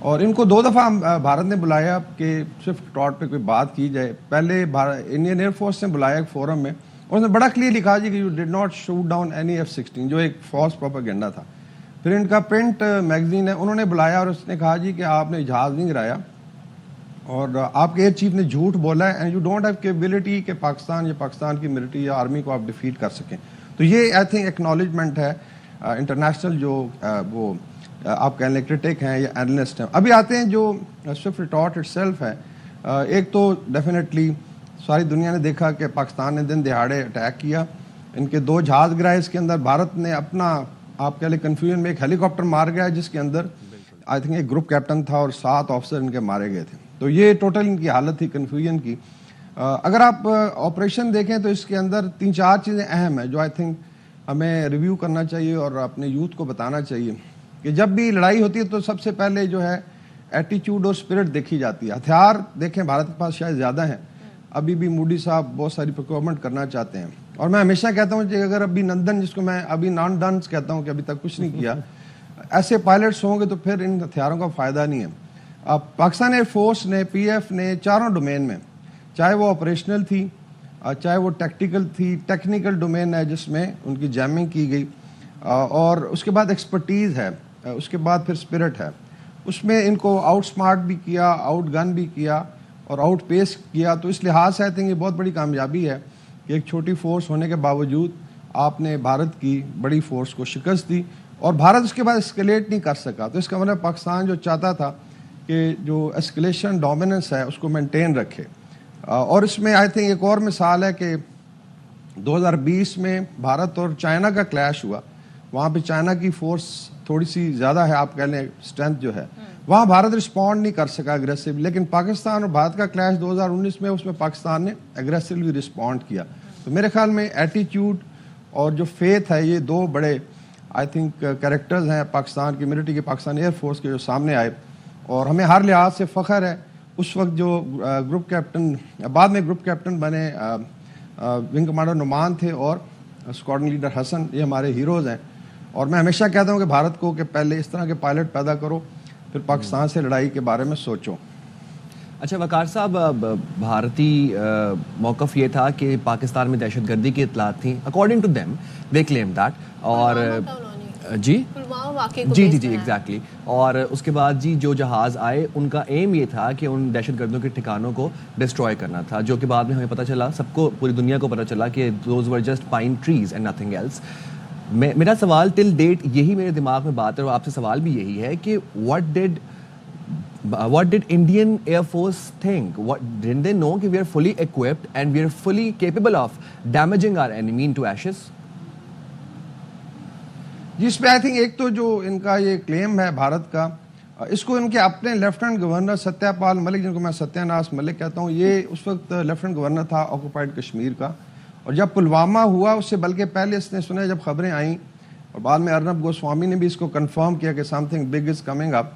اور ان کو 2 دفعہ بھارت نے بلایا کہ سوئفٹ ٹراٹ پہ کوئی بات کی جائے. پہلے انڈین ایئر فورس نے بلایا ایک فورم میں, اور اس نے بڑا کلیئر لکھا جی کہ you did not shoot down any F-16, جو ایک فالس پروپیگنڈا تھا. پھر ان کا پرنٹ میگزین ہے, انہوں نے بلایا اور اس نے کہا جی کہ آپ نے جہاز نہیں گرایا اور آپ کے ایئر چیف نے جھوٹ بولا ہے, and you don't have capability کہ پاکستان یا پاکستان کی ملٹری یا آرمی کو آپ ڈیفیٹ کر سکیں. تو یہ آئی تھنک ایکنالجمنٹ ہے انٹرنیشنل جو وہ آپ کہہ لیں کرٹک ہیں یا اینالسٹ ہیں. ابھی آتے ہیں جو سوئفٹ ٹراٹ اٹ سیلف ہے. ایک تو ڈیفینیٹلی ساری دنیا نے دیکھا کہ پاکستان نے دن دہاڑے اٹیک کیا, ان کے 2 جہاز گرائے. اس کے اندر بھارت نے اپنا آپ کہہ لیں کنفیوژن میں ایک ہیلی کاپٹر مار گیا جس کے اندر آئی تھنک ایک گروپ کیپٹن تھا اور 7 آفیسر ان کے مارے گئے تھے. تو یہ ٹوٹل ان کی حالت تھی کنفیوژن کی. اگر آپ آپریشن دیکھیں تو اس کے اندر 3-4 چیزیں اہم ہیں جو آئی تھنک ہمیں ریویو کرنا چاہیے اور اپنے یوتھ کو بتانا چاہیے کہ جب بھی لڑائی ہوتی ہے تو سب سے پہلے جو ہے ایٹیچیوڈ اور اسپرٹ دیکھی جاتی ہے. ہتھیار دیکھیں بھارت کے پاس شاید زیادہ ہیں, ابھی بھی مودی صاحب بہت ساری پروکیورمنٹ کرنا چاہتے ہیں, اور میں ہمیشہ کہتا ہوں کہ اگر ابھی نندن, جس کو میں ابھی نان ڈنس کہتا ہوں کہ ابھی تک کچھ نہیں کیا, ایسے پائلٹس ہوں گے تو پھر ان ہتھیاروں کا فائدہ نہیں ہے. پاکستان ایئر فورس نے پی ایف نے چاروں ڈومین میں, چاہے وہ آپریشنل تھی, چاہے وہ ٹیکٹیکل تھی, ٹیکنیکل ڈومین ہے جس میں ان کی جیمنگ کی گئی, اور اس کے بعد ایکسپرٹیز ہے, اس کے بعد پھر اسپرٹ ہے, اس میں ان کو آؤٹ سمارٹ بھی کیا, آؤٹ گن بھی کیا اور آؤٹ پیس کیا. تو اس لحاظ سے آئی تھنک یہ بہت بڑی کامیابی ہے کہ ایک چھوٹی فورس ہونے کے باوجود آپ نے بھارت کی بڑی فورس کو شکست دی اور بھارت اس کے بعد اسکیلیٹ نہیں کر سکا. تو اس کا مطلب پاکستان جو چاہتا تھا کہ جو اسکیلیشن ڈومیننس ہے اس کو مینٹین رکھے. اور اس میں آئی تھنک ایک اور مثال ہے کہ 2020 میں بھارت اور چائنا کا کلیش ہوا. وہاں پہ چائنا کی فورس تھوڑی سی زیادہ ہے, آپ کہہ لیں اسٹرینتھ جو ہے, وہاں بھارت رسپونڈ نہیں کر سکا اگریسو. لیکن پاکستان اور بھارت کا کلیش 2019 میں, اس میں پاکستان نے اگریسولی رسپونڈ کیا. تو میرے خیال میں ایٹیچیوڈ اور جو فیتھ ہے, یہ 2 بڑے آئی تھنک کریکٹرز ہیں پاکستان کی ملٹری کے, پاکستان ایئر فورس کے, جو سامنے آئے. اور ہمیں ہر لحاظ سے فخر ہے. اس وقت جو گروپ کیپٹن, بعد میں گروپ کیپٹن بنے ونگ کمانڈر نعمان تھے اور اسکواڈرن لیڈر حسن, یہ ہمارے ہیروز ہیں. اور میں ہمیشہ کہتا ہوں کہ بھارت کو کہ پہلے اس طرح کے پائلٹ پیدا کرو, پھر پاکستان سے لڑائی کے بارے میں سوچو. اچھا وقار صاحب, بھارتی موقف یہ تھا کہ پاکستان میں دہشت گردی کی اطلاعات تھیں, according to them they claim that, اور جی جی جی جی ایگزیکٹلی. اور اس کے بعد جی جو جہاز آئے ان کا ایم یہ تھا کہ ان دہشت گردوں کے ٹھکانوں کو ڈسٹروائے کرنا تھا, جو کہ بعد میں ہمیں پتہ چلا, سب کو, پوری دنیا کو پتہ چلا کہ those were just pine trees and nothing else. میرا سوال ٹل ڈیٹ یہی میرے دماغ میں بات ہے, اور آپ سے سوال بھی یہی ہے کہ what did Indian Air Force think? Didn't they know that we are fully equipped and we are fully capable of damaging our enemy into ashes? جس پہ آئی تھنک ایک تو جو ان کا یہ کلیم ہے بھارت کا, اس کو ان کے اپنے لیفٹنٹ گورنر ستیہ پال ملک, جن کو میں ستیہ ناس ملک کہتا ہوں, یہ اس وقت لیفٹنٹ گورنر تھا آکوپائڈ کشمیر کا. اور جب پلوامہ ہوا اس سے بلکہ پہلے اس نے سنا, جب خبریں آئیں اور بعد میں ارنب گوسوامی نے بھی اس کو کنفرم کیا کہ some thing big is coming up,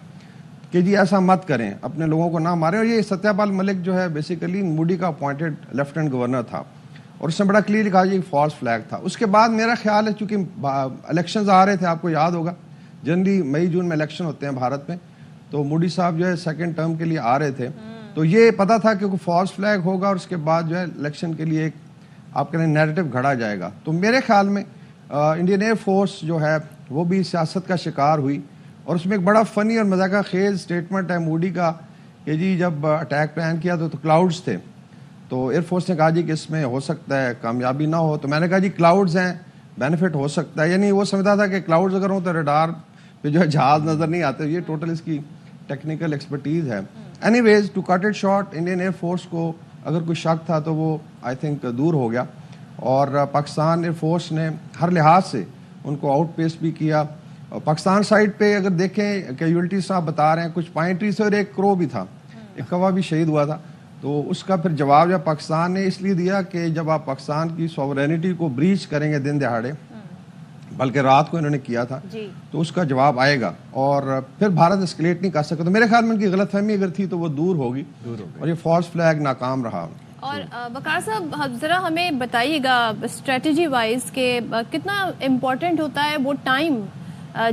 کہ جی ایسا مت کریں, اپنے لوگوں کو نہ ماریں. اور یہ ستیہ پال ملک جو ہے بیسیکلی مودی کا اپوائنٹڈ لیفٹنٹ گورنر تھا, اور اس نے بڑا کلیئر کہا یہ فالس فلیگ تھا. اس کے بعد میرا خیال ہے چونکہ الیکشنز آ رہے تھے, آپ کو یاد ہوگا جنوری مئی جون میں الیکشن ہوتے ہیں بھارت میں, تو مودی صاحب جو ہے 2nd ٹرم کے لیے آ رہے تھے, تو یہ پتا تھا کہ کوئی فالس فلیگ ہوگا اور اس کے بعد جو ہے الیکشن کے لیے ایک آپ کہہ رہے ہیں نیریٹو گھڑا جائے گا. تو میرے خیال میں انڈین ایئر فورس جو ہے وہ بھی سیاست کا شکار ہوئی, اور اس میں ایک بڑا فنی اور مذاقہ خیز اسٹیٹمنٹ ہے مودی کا کہ جی جب اٹیک پلان کیا تو کلاؤڈز تھے, تو ایئر فورس نے کہا جی کہ اس میں ہو سکتا ہے کامیابی نہ ہو. تو میں نے کہا جی کلاؤڈز ہیں, بینیفٹ ہو سکتا ہے. یعنی وہ سمجھتا تھا کہ کلاؤڈز اگر ہوں تو ریڈار پہ جو ہے جہاز نظر نہیں آتے. یہ ٹوٹل اس کی ٹیکنیکل ایکسپرٹیز ہے. Anyways to cut it short, Indian Air Force کو اگر کوئی شک تھا تو وہ آئی تھنک دور ہو گیا, اور پاکستان ایئر فورس نے ہر لحاظ سے ان کو آؤٹ پیس بھی کیا. پاکستان سائڈ پہ اگر دیکھیں کیجویلٹیز صاحب بتا رہے ہیں, کچھ پائنٹریز اور ایک کرو بھی تھا, ایک کوا بھی شہید ہوا تھا. تو اس کا پھر جواب جب پاکستان نے اس لیے دیا کہ جب آپ پاکستان کی سوورینٹی کو بریچ کریں گے دن دہاڑے, بلکہ رات کو انہوں نے کیا تھا, تو اس کا جواب آئے گا, اور پھر بھارت اسکلیٹ نہیں کر سکتا. تو میرے خیال میں ان کی غلط فہمی اگر تھی تو وہ دور ہوگی, اور یہ فالس فلیگ ناکام رہا. اور وقار صاحب ذرا ہمیں بتائیے گا اسٹریٹجی وائز کہ کتنا امپورٹنٹ ہوتا ہے وہ ٹائم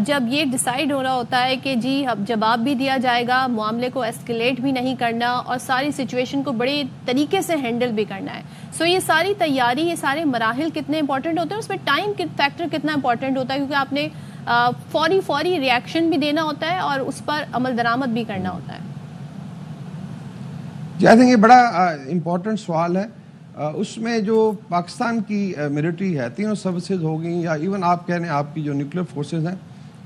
جب یہ ڈیسائیڈ ہو رہا ہوتا ہے کہ جی اب جواب بھی دیا جائے گا, معاملے کو ایسکیلیٹ بھی نہیں کرنا اور ساری سچویشن کو بڑے طریقے سے ہینڈل بھی کرنا ہے. سو یہ ساری تیاری, یہ سارے مراحل کتنے امپورٹنٹ ہوتے ہیں, اس میں ٹائم فیکٹر کتنا امپورٹنٹ ہوتا ہے, کیونکہ آپ نے فوری ریئیکشن بھی دینا ہوتا ہے اور اس پر عمل درآمد بھی کرنا ہوتا ہے. جی آئی تھنک یہ بڑا امپورٹنٹ سوال ہے. اس میں جو پاکستان کی ملٹری ہے, تینوں سروسز ہو گئیں یا ایون آپ کہہ رہے ہیں آپ کی جو نیوکلیر فورسز ہیں,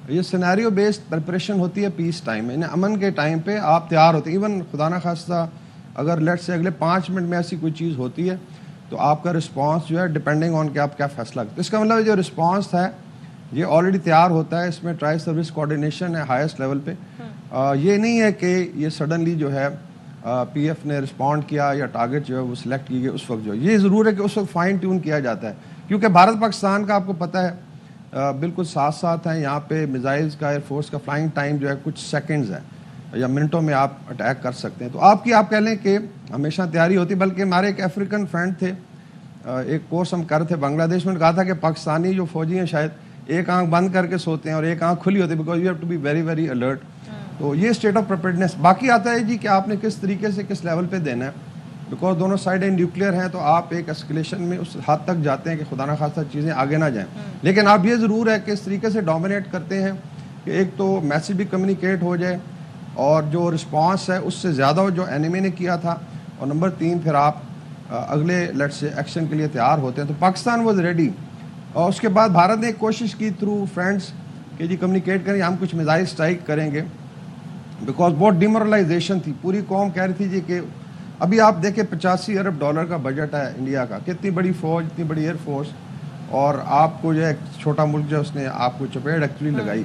یہ سینیریو بیسڈ پریپریشن ہوتی ہے پیس ٹائم, یعنی امن کے ٹائم پہ آپ تیار ہوتے ہیں. ایون خدا نہ خواستہ اگر لیٹ سے اگلے 5 منٹ میں ایسی کوئی چیز ہوتی ہے تو آپ کا رسپانس جو ہے ڈپینڈنگ آن کہ آپ کیا فیصلہ کرتے ہیں. اس کا مطلب جو رسپانس ہے یہ آلریڈی تیار ہوتا ہے, اس میں ٹرائی سروس کوآرڈینیشن ہے ہائیسٹ لیول پہ. یہ نہیں ہے کہ یہ سڈنلی جو ہے پی ایف نے رسپونڈ کیا یا ٹارگٹ جو ہے وہ سلیکٹ کی گئی اس وقت. جو یہ ضرور ہے کہ اس وقت فائن ٹیون کیا جاتا ہے, کیونکہ بھارت پاکستان کا آپ کو پتہ ہے بالکل ساتھ ساتھ ہیں. یہاں پہ میزائلز کا ایئر فورس کا فلائنگ ٹائم جو ہے کچھ سیکنڈز ہے یا منٹوں میں آپ اٹیک کر سکتے ہیں. تو آپ کہہ لیں کہ ہمیشہ تیاری ہوتی. بلکہ ہمارے ایک افریقن فرینڈ تھے, ایک کورس ہم کر تھے بنگلہ دیش میں, کہا تھا کہ پاکستانی جو فوجی ہیں شاید ایک آنکھ بند کر کے سوتے ہیں اور ایک آنکھ کھلی ہوتی ہے, because you have to be very very alert. تو یہ اسٹیٹ آف پریپیئرڈنیس. باقی آتا ہے جی کہ آپ نے کس طریقے سے کس لیول پہ دینا ہے, بیکاز دونوں سائڈیں نیوکلیئر ہیں تو آپ ایک اسکلیشن میں اس حد تک جاتے ہیں کہ خدا نہ خواستہ چیزیں آگے نہ جائیں. لیکن آپ یہ ضرور ہے کہ اس طریقے سے ڈومینیٹ کرتے ہیں کہ ایک تو میسیج بھی کمیونیکیٹ ہو جائے اور جو رسپانس ہے اس سے زیادہ جو اینیمی نے کیا تھا, اور نمبر 3 پھر آپ اگلے لیٹ سے ایکشن کے لیے تیار ہوتے ہیں. تو پاکستان واز ریڈی. اور اس کے بعد بھارت نے ایک کوشش کی تھرو فرینڈس کہ جی کمیونیکیٹ کریں, ہم کچھ میزائل اسٹرائک کریں گے, بیکاز بہت ڈیمورلائزیشن تھی. پوری قوم کہہ رہی تھی جی کہ ابھی آپ دیکھیں $85 ارب کا بجٹ ہے انڈیا کا, کتنی بڑی فوج, اتنی بڑی ایئر فورس, اور آپ کو جو ہے ایک چھوٹا ملک جو اس نے آپ کو چپیٹ ایکچولی لگائی.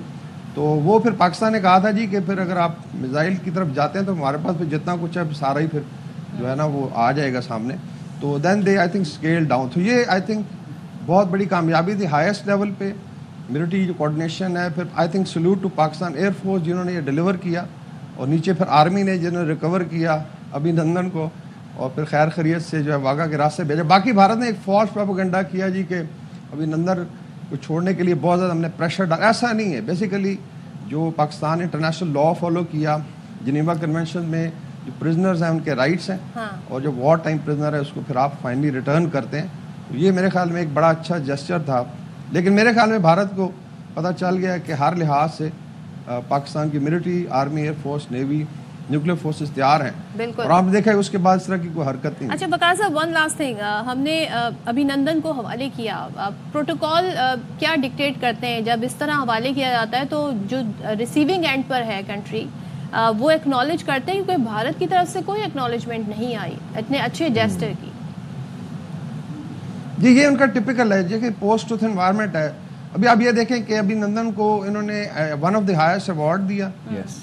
تو وہ پھر پاکستان نے کہا تھا جی کہ پھر اگر آپ میزائل کی طرف جاتے ہیں تو ہمارے پاس پھر جتنا کچھ ہے سارا ہی پھر جو ہے نا وہ آ جائے گا سامنے. تو then they I think scale down. تو یہ آئی تھنک بہت بڑی کامیابی تھی ہائیسٹ لیول پہ ملٹری جو کوآرڈینیشن ہے. پھر I think salute to Pakistan Air Force جنہوں نے یہ ڈیلیور کیا, اور نیچے پھر آرمی نے جنہوں نے ریکور کیا ابھی نندن کو, اور پھر خیر خیریت سے جو ہے واگا کے راستے بھیجا. باقی بھارت نے ایک فالس پروپیگنڈا کیا جی کہ ابھی نندن کو چھوڑنے کے لیے بہت زیادہ ہم نے پریشر ڈالا. ایسا نہیں ہے. بیسیکلی جو پاکستان نے انٹرنیشنل لا فالو کیا, جنیوا کنونشن میں جو پرزنرز ہیں ان کے رائٹس ہیں, اور جو وار ٹائم پرزنر ہے اس کو پھر آپ فائنلی ریٹرن کرتے ہیں. تو یہ میرے خیال میں ایک بڑا اچھا جسچر تھا. لیکن میرے خیال میں بھارت کو پتہ چل گیا کہ ہر لحاظ سے پاکستان کی military, army, air force, navy, nuclear forces تیار ہیں. بالکل. اور آپ نے دیکھا اس کے بعد اس طرح کی کوئی حرکت نہیں. اچھا بقا صاحب, ون لاسٹ تھنگ, ہم نے ابھی نندن کو حوالے کیا, پروٹوکول کیا ڈکٹیٹ کرتے ہیں جب اس طرح حوالے کیا جاتا ہے؟ تو جو ریسیونگ اینڈ پر ہے کنٹری وہ ایکنالج کرتے ہیں, کیونکہ بھارت کی طرف سے کوئی ایکنالجمنٹ نہیں آئی اتنے اچھے جیسٹر کی. جی یہ ان کا ٹپیکل ہے, جو کہ پوسٹ ٹروتھ انوائرمنٹ ہے. ابھی آپ یہ دیکھیں کہ ابھی نندن کو انہوں نے one of the highest award دیا,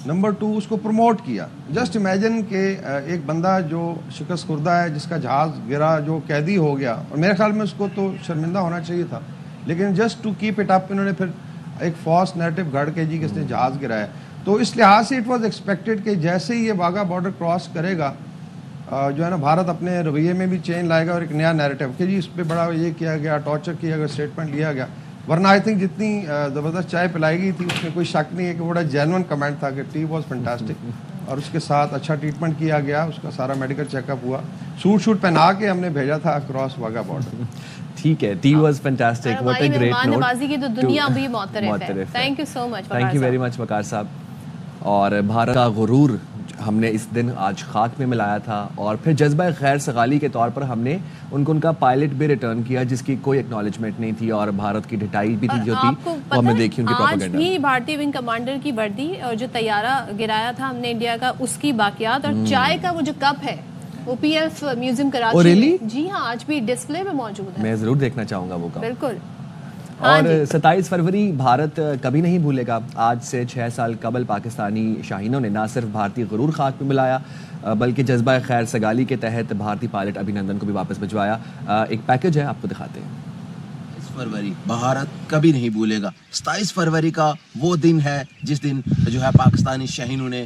نمبر 2 اس کو پروموٹ کیا. جسٹ امیجن کہ ایک بندہ جو شکست خوردہ ہے, جس کا جہاز گرا, جو قیدی ہو گیا, اور میرے خیال میں اس کو تو شرمندہ ہونا چاہیے تھا, لیکن just to keep it up انہوں نے پھر ایک فالس نیریٹو گھڑ کے جی کس نے جہاز گرایا. تو اس لحاظ سے اٹ واز ایکسپیکٹڈ کہ جیسے ہی یہ واگا بارڈر کراس کرے گا جو ہے نا بھارت اپنے رویے میں بھی چینج لائے گا, اور ایک نیا نیریٹو کہ جی اس پہ بڑا یہ کیا گیا, ٹارچر کیا گیا, اسٹیٹمنٹ لیا گیا. ورنہ آئی تھنک جتنی زبردست چائے پلائی گئی تھی اس میں کوئی شک نہیں ہے کہ بڑا جینون کمنٹ تھا کہ ٹی واز فینٹاسٹک, اور اس کے ساتھ اچھا ٹریٹمنٹ کیا گیا, اس کا سارا میڈیکل چیک اپ ہوا, سوٹ پہنا کے ہم نے بھیجا تھا اکراس واگا بارڈر. ٹھیک ہے, it was fantastic. What a great note. نوازی کی تو دنیا بھی معترف ہے. Thank you so much. Thank you very much Waqar صاحب. اور بھارت کا غرور ہم نے اس دن آج خاک میں ملایا تھا, اور پھر جذبہ خیر سگالی کے طور پر ہم نے ان کو ان کا پائلٹ بھی ریٹرن کیا جس کی کوئی ایکنالجمنٹ نہیں تھی, اور بھارت کی ڈھٹائی بھی تھی جو تھی وہ ہم نے دیکھی ان کی پروپیگنڈا. آج بھی بھارتی ونگ کمانڈر کی وردی اور جو طیارہ گرایا تھا ہم نے انڈیا کا, اس کی باقیات, اور چائے کا وہ جو کپ ہے وہ پی ایف میوزیم کراچی میں, جی ہاں آج بھی ڈسپلے میں موجود ہے. میں ضرور دیکھنا چاہوں گا وہ کپ. بالکل. اور 27 فروری بھارت کبھی نہیں بھولے گا. آج سے 6 سال قبل پاکستانی شاہینوں نے نہ صرف بھارتی غرور خاک میں ملایا بلکہ جذبہ خیر سگالی کے تحت بھارتی پائلٹ ابھی نندن کو بھی واپس بھجوایا. ایک پیکج ہے, آپ کو دکھاتے ہیں. 27 فروری بھارت کبھی نہیں بھولے گا. 27 فروری کا وہ دن ہے جس دن جو ہے پاکستانی شاہینوں نے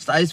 27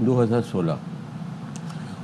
2016,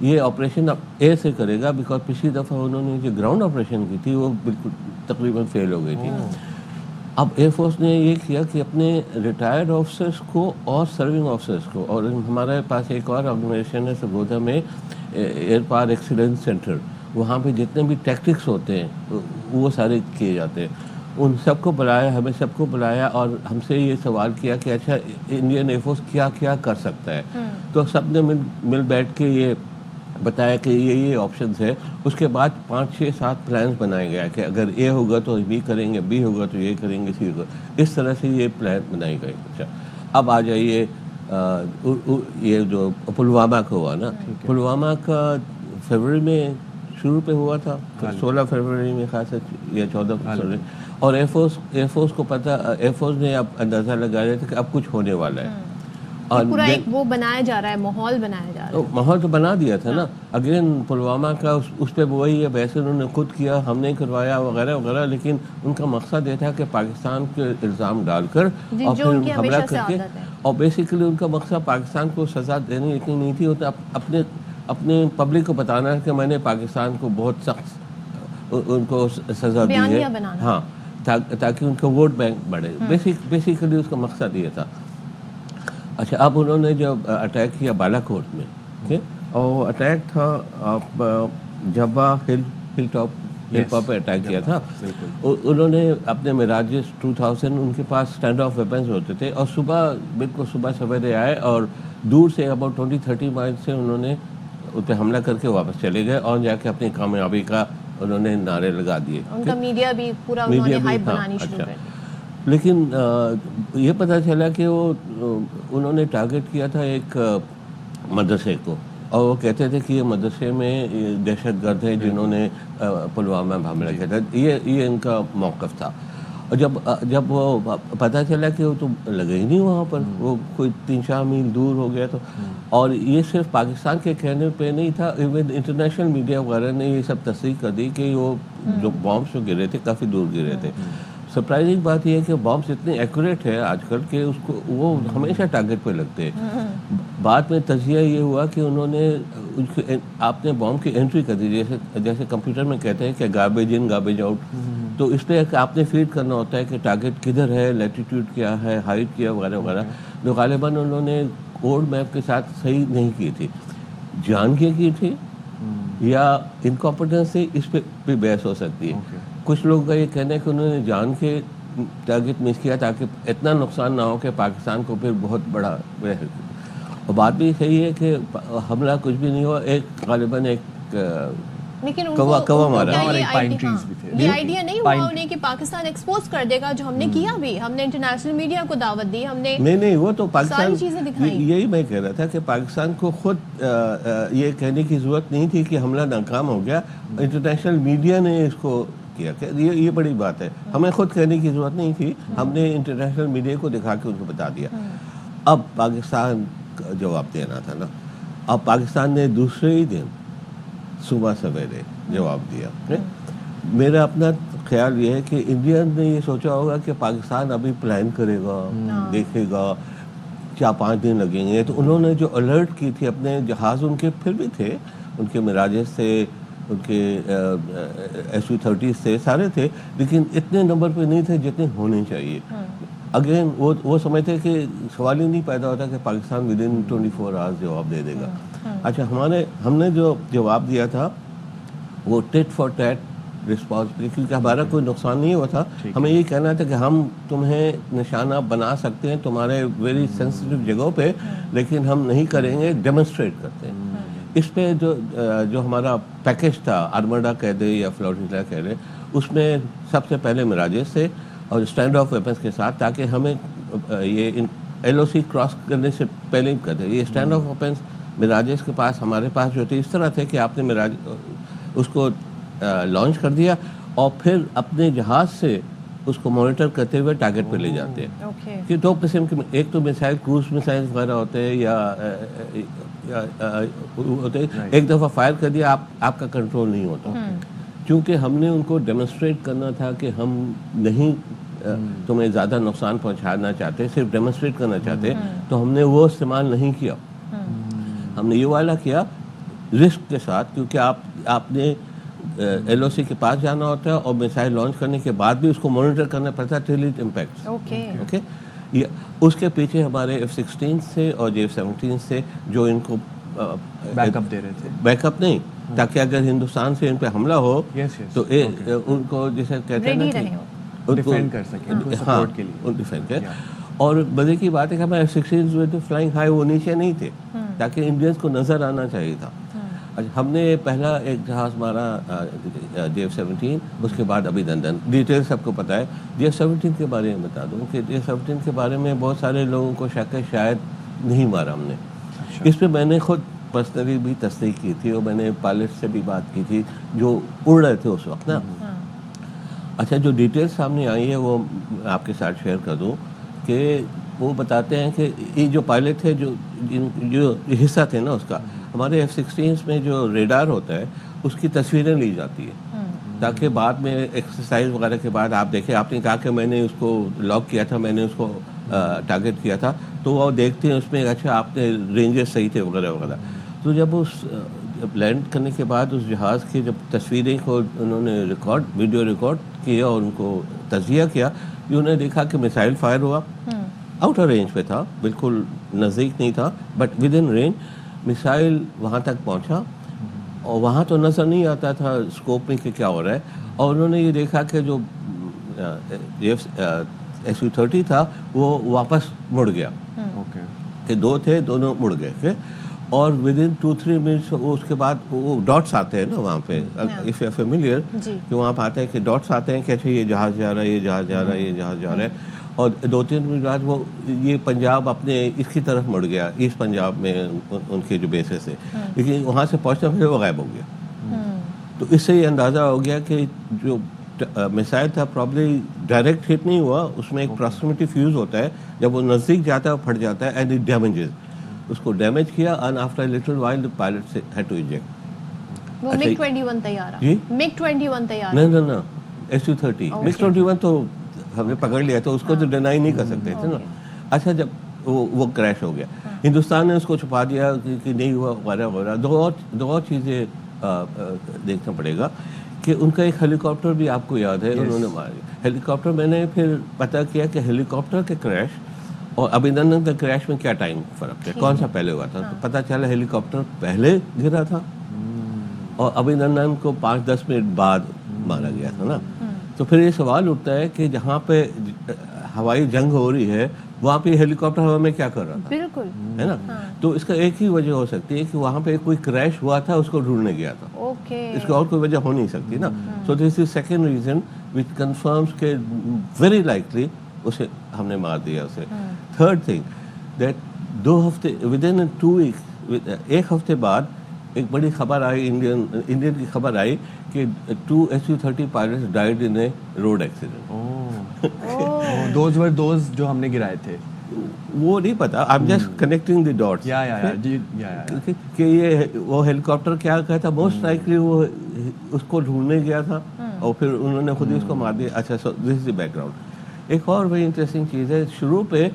یہ آپریشن اب ایئر سے کرے گا، بیکاز پچھلی دفعہ انہوں نے جو گراؤنڈ آپریشن کی تھی وہ بالکل تقریباً فیل ہو گئی تھی. اب ایئر فورس نے یہ کیا کہ اپنے ریٹائرڈ آفیسرس کو اور سرونگ آفیسرس کو، اور ہمارے پاس ایک اور آرگنائزیشن ہے سرگودا میں ایئر پاور ایکسیلنس سینٹر، وہاں پہ جتنے بھی ٹیکٹکس ہوتے ہیں وہ سارے کیے جاتے ہیں. ان سب کو بلایا، ہمیں سب کو بلایا اور ہم سے یہ سوال کیا کہ اچھا انڈین ایئر فورس کیا کیا کر سکتا ہے. تو سب نے مل بیٹھ کے یہ بتایا کہ یہ آپشنز ہے. اس کے بعد 5 6 7 پلانز بنائے گیا کہ اگر اے ہوگا تو بی کریں گے، بی ہوگا تو یہ کریں گے، سی ہوگا. اس طرح سے یہ پلان بنائی گئی. اچھا اب آ جائیے یہ جو پلوامہ کا ہوا نا، پلوامہ کا فروری میں شروع پہ ہوا تھا، 16 فروری میں خاص یا 14 فروری، اور ایئر فورس کو پتہ، ایئر فورس نے اب اندازہ لگایا تھا کہ اب کچھ ہونے والا ہے. اور پورا ایک وہ بنایا جا رہا ہے، ماحول بنایا جا رہا ہے. ماحول تو بنا دیا تھا نا. اگین پلوامہ کا اس پہ وہی ہے، ویسے انہوں نے خود کیا، ہم نے کروایا وغیرہ وغیرہ، لیکن ان کا مقصد یہ تھا کہ پاکستان کے الزام ڈال کر اور پھر حملہ کر کے، اور بیسیکلی ان کا مقصد پاکستان کو سزا دینی اتنی نہیں تھی، ہوتا اپنے پبلک کو بتانا ہے کہ میں نے پاکستان کو بہت سخت ان کو سزا دی ہے، ہاں، تاکہ ان کا ووٹ بینک بڑھے. بیسیکلی اس کا مقصد یہ تھا. اچھا اب انہوں نے جب اٹیک کیا بالا کوٹ میں، اور اٹیک تھا جبا ہل ٹاپ پہ اٹیک کیا تھا. انہوں نے اپنے میراجز 2000 ان کے پاس اسٹینڈ آف ویپنز ہوتے تھے، اور بالکل صبح سویرے آئے اور دور سے اباؤٹ 20-30 مائل سے انہوں نے ان پہ حملہ کر کے واپس چلے گئے، اور جا کے اپنی کامیابی کا انہوں نے نعرے لگا دیے. ان کا میڈیا بھی پورا انہوں نے ہائپ بنانی شروع کر دی. لیکن یہ پتہ چلا کہ انہوں نے ٹارگٹ کیا تھا ایک مدرسے کو، اور وہ کہتے تھے کہ یہ مدرسے میں دہشت گرد ہیں جنہوں نے پلوامہ میں حملہ کیا تھا. یہ ان کا موقف تھا. اور جب وہ پتہ چلا کہ وہ تو لگے ہی نہیں وہاں پر، وہ کوئی 3-4 میل دور ہو گیا. تو اور یہ صرف پاکستان کے کہنے پہ نہیں تھا، ایون انٹرنیشنل میڈیا وغیرہ نے یہ سب تصدیق کر دی کہ وہ جو بامبس جو گرے تھے کافی دور گرے تھے. سرپرائزنگ بات یہ ہے کہ بامبس اتنے ایکوریٹ ہے آج کل کہ اس کو وہ ہمیشہ ٹارگٹ پہ لگتے ہیں. بعد میں تجزیہ یہ ہوا کہ انہوں نے آپ نے بامب کی انٹری کر دی، جیسے کمپیوٹر میں کہتے ہیں کہ گاربیج ان گاربیج آؤٹ. تو اس پہ آپ نے فیڈ کرنا ہوتا ہے کہ ٹارگٹ کدھر ہے، لیٹیٹیوڈ کیا ہے، ہائٹ کیا وغیرہ وغیرہ، جو غالباً انہوں نے کوڈ میپ کے ساتھ صحیح نہیں کی تھی. جان کے کی تھی یا انکمپیٹنس سے، اس پہ بھی بحث ہو سکتی ہے. کچھ لوگوں کا یہ کہنا ہے کہ انہوں نے جان کے ٹارگٹ مس کیا تاکہ اتنا نقصان نہ ہو کہ پاکستان کو پھر بہت بڑا. اور بات بھی صحیح ہے کہ حملہ کچھ بھی نہیں ہوا، ایک غالباً ایک کوا مارا اور ایک پائن ٹریز بھی تھے. یہ آئیڈیا نہیں ہوا انہیں کہ پاکستان ایکسپوز کر دے گا، جو ہم نے کیا بھی، ہم نے انٹرنیشنل میڈیا کو دعوت دی، ہم نے نہیں وہ تو پاکستان ساری چیزیں دکھائیں. یہی میں کہہ رہا تھا کہ پاکستان کو خود یہ کہنے کی ضرورت نہیں تھی کہ حملہ ناکام ہو گیا. انٹرنیشنل میڈیا نے اس کو کیا کہ یہ بڑی بات ہے. ہمیں خود کہنے کی ضرورت نہیں تھی، ہم نے انٹرنیشنل میڈیا کو دکھا کے ان کو بتا دیا. اب پاکستان کا جواب دینا تھا نا. اب پاکستان نے دوسرے ہی دن صبح سویرے جواب دیا. میرا اپنا خیال یہ ہے کہ انڈیا نے یہ سوچا ہوگا کہ پاکستان ابھی پلان کرے گا، دیکھے گا، 4-5 دن لگیں گے. تو انہوں نے جو الرٹ کی تھی، اپنے جہاز ان کے پھر بھی تھے، ان کے میراجز تھے، ان کے SU-30 تھے، سارے تھے، لیکن اتنے نمبر پہ نہیں تھے جتنے ہونے چاہیے. اگین وہ سمجھتے کہ سوال ہی نہیں پیدا ہوتا کہ پاکستان ودن 24 آورز جواب دے دے گا. اچھا ہم نے جو جواب دیا تھا وہ ٹیٹ فار ٹیٹ رسپانس، کیونکہ ہمارا کوئی نقصان نہیں ہوا تھا. ہمیں یہ کہنا تھا کہ ہم تمہیں نشانہ بنا سکتے ہیں تمہارے ویری سینسٹیو جگہوں پہ، لیکن ہم نہیں کریں گے، ڈیمونسٹریٹ کرتے ہیں. اس پہ جو ہمارا پیکیج تھا، آرماڈا کہہ دے یا فلوٹیلا کہہ دے، اس میں سب سے پہلے میراجز تھے اور اسٹینڈ آف ویپنس کے ساتھ، تاکہ ہمیں یہ LOC کراس کرنے سے پہلے ہی کر دے. یہ اسٹینڈ آف ویپنس میراجز کے پاس، ہمارے پاس جو تھے، اس طرح تھے کہ آپ نے میراج اس کو لانچ کر دیا اور پھر اپنے جہاز سے اس کو مانیٹر کرتے ہوئے ٹارگٹ پہ لے جاتے ہیں. کہ 2 قسم کے، ایک تو میسائل، کروز میسائل وغیرہ ہوتے ہیں، یا ہوتے ایک دفعہ فائر کر دیا آپ کا کنٹرول نہیں ہوتا. چونکہ ہم نے ان کو ڈیمونسٹریٹ کرنا تھا کہ ہم نہیں تمہیں زیادہ نقصان پہنچانا چاہتے، صرف ڈیمونسٹریٹ کرنا چاہتے، تو ہم نے وہ استعمال نہیں کیا. ہم نے یہ والا کیا رسک کے ساتھ, کیونکہ آپ نے ایل او سی کے پاس جانا ہوتا ہے اور میسائل لانچ کرنے کے بعد بھی اس کو مانیٹر کرنا پڑتا ہے ٹل اٹ امپیکٹس. اوکے, اس کے پیچھے ہمارے F-16 سے اور J-17 سے جو ان کو بیک اپ دے رہے تھے, بیک اپ نہیں, تاکہ اگر ہندوستان سے ان پہ حملہ ہو تو ان کو جیسے کہتے ہیں نا ڈیفینڈ کر سکیں, سپورٹ کے لیے ڈیفینڈ کریں. اور مزے کی بات ہے کہ ہمارے F-16 فلائنگ ہائی وہ نیچے نہیں تھے تاکہ انڈینس کو نظر آنا چاہیے تھا. ہم نے پہلا ایک جہاز مارا J-17, اس کے بعد ابھینندن, ڈیٹیل سب کو پتہ ہے. J-17 کے بارے میں بتا دوں کہ J-17 کے بارے میں بہت سارے لوگوں کو شک ہے شاید نہیں مارا ہم نے. اس پہ میں نے خود پرسنلی بھی تصدیق کی تھی اور میں نے پائلٹ سے بھی بات کی تھی جو اڑ رہے تھے اس وقت نا. اچھا, جو ڈیٹیل سامنے آئی ہے وہ آپ کے ساتھ شیئر کر دوں کہ وہ بتاتے ہیں کہ یہ جو پائلٹ تھے جو حصہ تھے نا اس کا, ہمارے F-16 میں جو ریڈار ہوتا ہے اس کی تصویریں لی جاتی ہے تاکہ بعد میں ایکسرسائز وغیرہ کے بعد آپ دیکھیں. آپ نے کہا کہ میں نے اس کو لاک کیا تھا, میں نے اس کو ٹارگٹ کیا تھا, تو وہ دیکھتے ہیں اس میں اچھا آپ نے رینجز صحیح تھے وغیرہ وغیرہ. تو جب لینڈ کرنے کے بعد اس جہاز کی جب تصویریں کو انہوں نے ویڈیو ریکارڈ کیا اور ان کو تجزیہ کیا, انہوں نے دیکھا کہ میسائل فائر ہوا, آؤٹر رینج پہ تھا, بالکل نزدیک نہیں تھا, but with in range missile وہاں تک پہنچا اور وہاں تو نظر نہیں آتا تھا اسکوپ میں کہ کیا ہو رہا ہے. اور انہوں نے یہ دیکھا کہ جو Su-30 تھا وہ واپس مڑ گیا, کہ دو تھے دونوں مڑ گئے, اور ود ان 2-3 منٹس اس کے بعد وہ ڈاٹس آتے ہیں نا وہاں پہ, اف یو فیملیئر, کہ وہاں پہ آتے ہیں کہ ڈاٹس آتے ہیں کہ اچھا یہ جہاز جا رہا ہے, یہ جہاز جا رہا ہے, یہ جہاز جا رہا ہے. اور 2-3 منٹ بعد وہ یہ پنجاب اپنے اس کی طرف مڑ گیا, ایسٹ پنجاب میں ان کے جو بیسز سے, لیکن وہاں سے پہنچنا پھر وہ غائب ہو گیا. تو اس سے یہ اندازہ ہو گیا کہ جو میسائل تھا پرابلی ڈائریکٹ ہٹ نہیں ہوا, اس میں ایک پراکسیمیٹی فیوز ہوتا ہے, جب وہ نزدیک جاتا ہے وہ پھٹ جاتا ہے اینڈ اٹ ڈیمیجز, اس کو ڈیمیج کیا, and after little while the pilot had to eject. وہ MiG-21 تیار ہے, MiG-21 تیار ہے, نہیں Su-30. MiG-21 تو ہم نے پکڑ لیا تو اس کو تو ڈینائی نہیں کر سکتے تھے نا. اچھا, جب وہ کریش ہو گیا, ہندوستان نے اس کو چھپا دیا کہ نہیں ہوا وغیرہ وغیرہ. دو اور چیزیں دیکھنا پڑے گا کہ ان کا ایک ہیلی کاپٹر بھی آپ کو یاد ہے انہوں نے مارا. ہیلی کاپٹر میں نے پھر پتہ کیا کہ ہیلی کاپٹر کے کریش اور ابھینندن کے کریش میں کیا ٹائم فرق ہے, کون سا پہلے ہوا تھا. تو پتہ چلا ہیلی کاپٹر پہلے گرا تھا اور ابھینندن کو 5-10 منٹ بعد مارا گیا تھا نا. تو پھر یہ سوال اٹھتا ہے کہ جہاں پہ ہوائی جنگ ہو رہی ہے وہاں پہ ہیلی کاپٹر ہوا میں کیا کر رہا تھا, بالکل ہے نا. تو اس کا ایک ہی وجہ ہو سکتی ہے کہ وہاں پہ کوئی کریش ہوا تھا, اس کو ڈھونڈنے گیا تھا. اس کی اور کوئی وجہ ہو نہیں سکتی نا. So this is second reason which confirms کہ ویری لائکلی اسے ہم نے مار دیا اسے. تھرڈ تھنگ دیٹ 2 ہفتے ود ان 2 ویک, 1 ہفتے بعد ایک بڑی خبر آئی, انڈین کی خبر آئی کہ 2 Su-30 pilots died in a road accident. Those were those جو ہم نے گرائے تھے. وہ نہیں پتا, I'm just connecting the dots. کہ یہ وہ ہیلی کاپٹر کیا کہتا, موسٹ لائکلی وہ اس کو ڈھونڈنے گیا تھا اور پھر انہوں نے خود ہی اس کو مار دیا. اچھا, سو this is the back ground. ایک اور بڑی انٹرسٹنگ چیز ہے, شروع پہ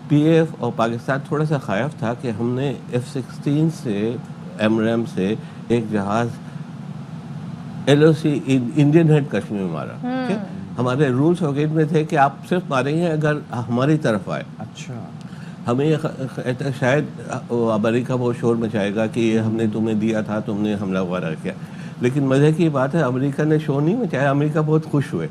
PAF اور پاکستان تھوڑا سا خائف تھا کہ ہم نے F-16 سے MRAM سے ایک جہاز LOC انڈین ہیڈ کشمیر میں مارا. ہمارے رولس وغیرہ میں تھے کہ آپ صرف ماریں گے اگر ہماری طرف آئے. اچھا, ہمیں شاید امریکہ بہت شور مچائے گا کہ یہ ہم نے تمہیں دیا تھا, تم نے حملہ وغیرہ کیا. لیکن مزے کی بات ہے امریکہ نے شور نہیں مچایا. امریکہ بہت خوش ہوئے.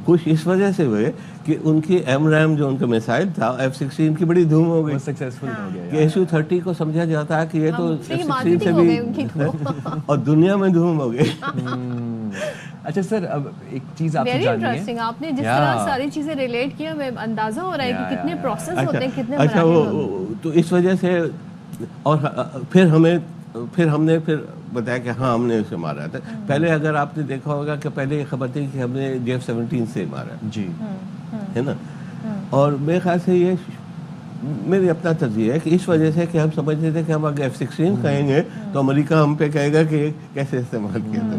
خوش اس وجہ سے ہوئے کہ ان کی MRAM جو ان کا میسائل تھا F-16 کی بڑی دھوم ہو گئی, سکسیسفل ہو گیا. کہ Su-30 کو سمجھا جاتا ہے کہ یہ تو F-16 سے بھی اور دنیا میں دھوم ہو گئی. اچھا سر, اب ایک چیز آپ سے جاننی ہے, آپ نے جس طرح ساری چیزیں ریلیٹ کیا, میں اندازہ ہو رہا ہے کہ کتنے پروسیس ہوتے ہیں, کتنے مراحل. اچھا, تو اس وجہ سے اور پھر ہم نے بتایا کہ ہاں ہم نے اسے مارا تھا. پہلے اگر آپ نے دیکھا ہوگا کہ پہلے یہ خبر تھی کہ ہم نے J-17 سے مارا, جی ہے نا. اور میرے خیال سے یہ میری اپنا تجزیہ ہے کہ اس وجہ سے کہ ہم سمجھتے تھے کہ ہم اگر F-16 کہیں گے تو امریکہ ہم پہ کہے گا کہ یہ کیسے استعمال کیا تھا.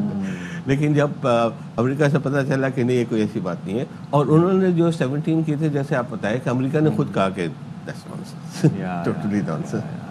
لیکن جب امریکہ سے پتہ چلا کہ نہیں یہ کوئی ایسی بات نہیں ہے, اور انہوں نے جو 17 کی تھے جیسے آپ بتائے کہ امریکہ نے خود کہا کہ That's nonsense. Yeah, Totally nonsense.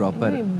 proper.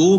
2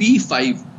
P5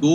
2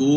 2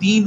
3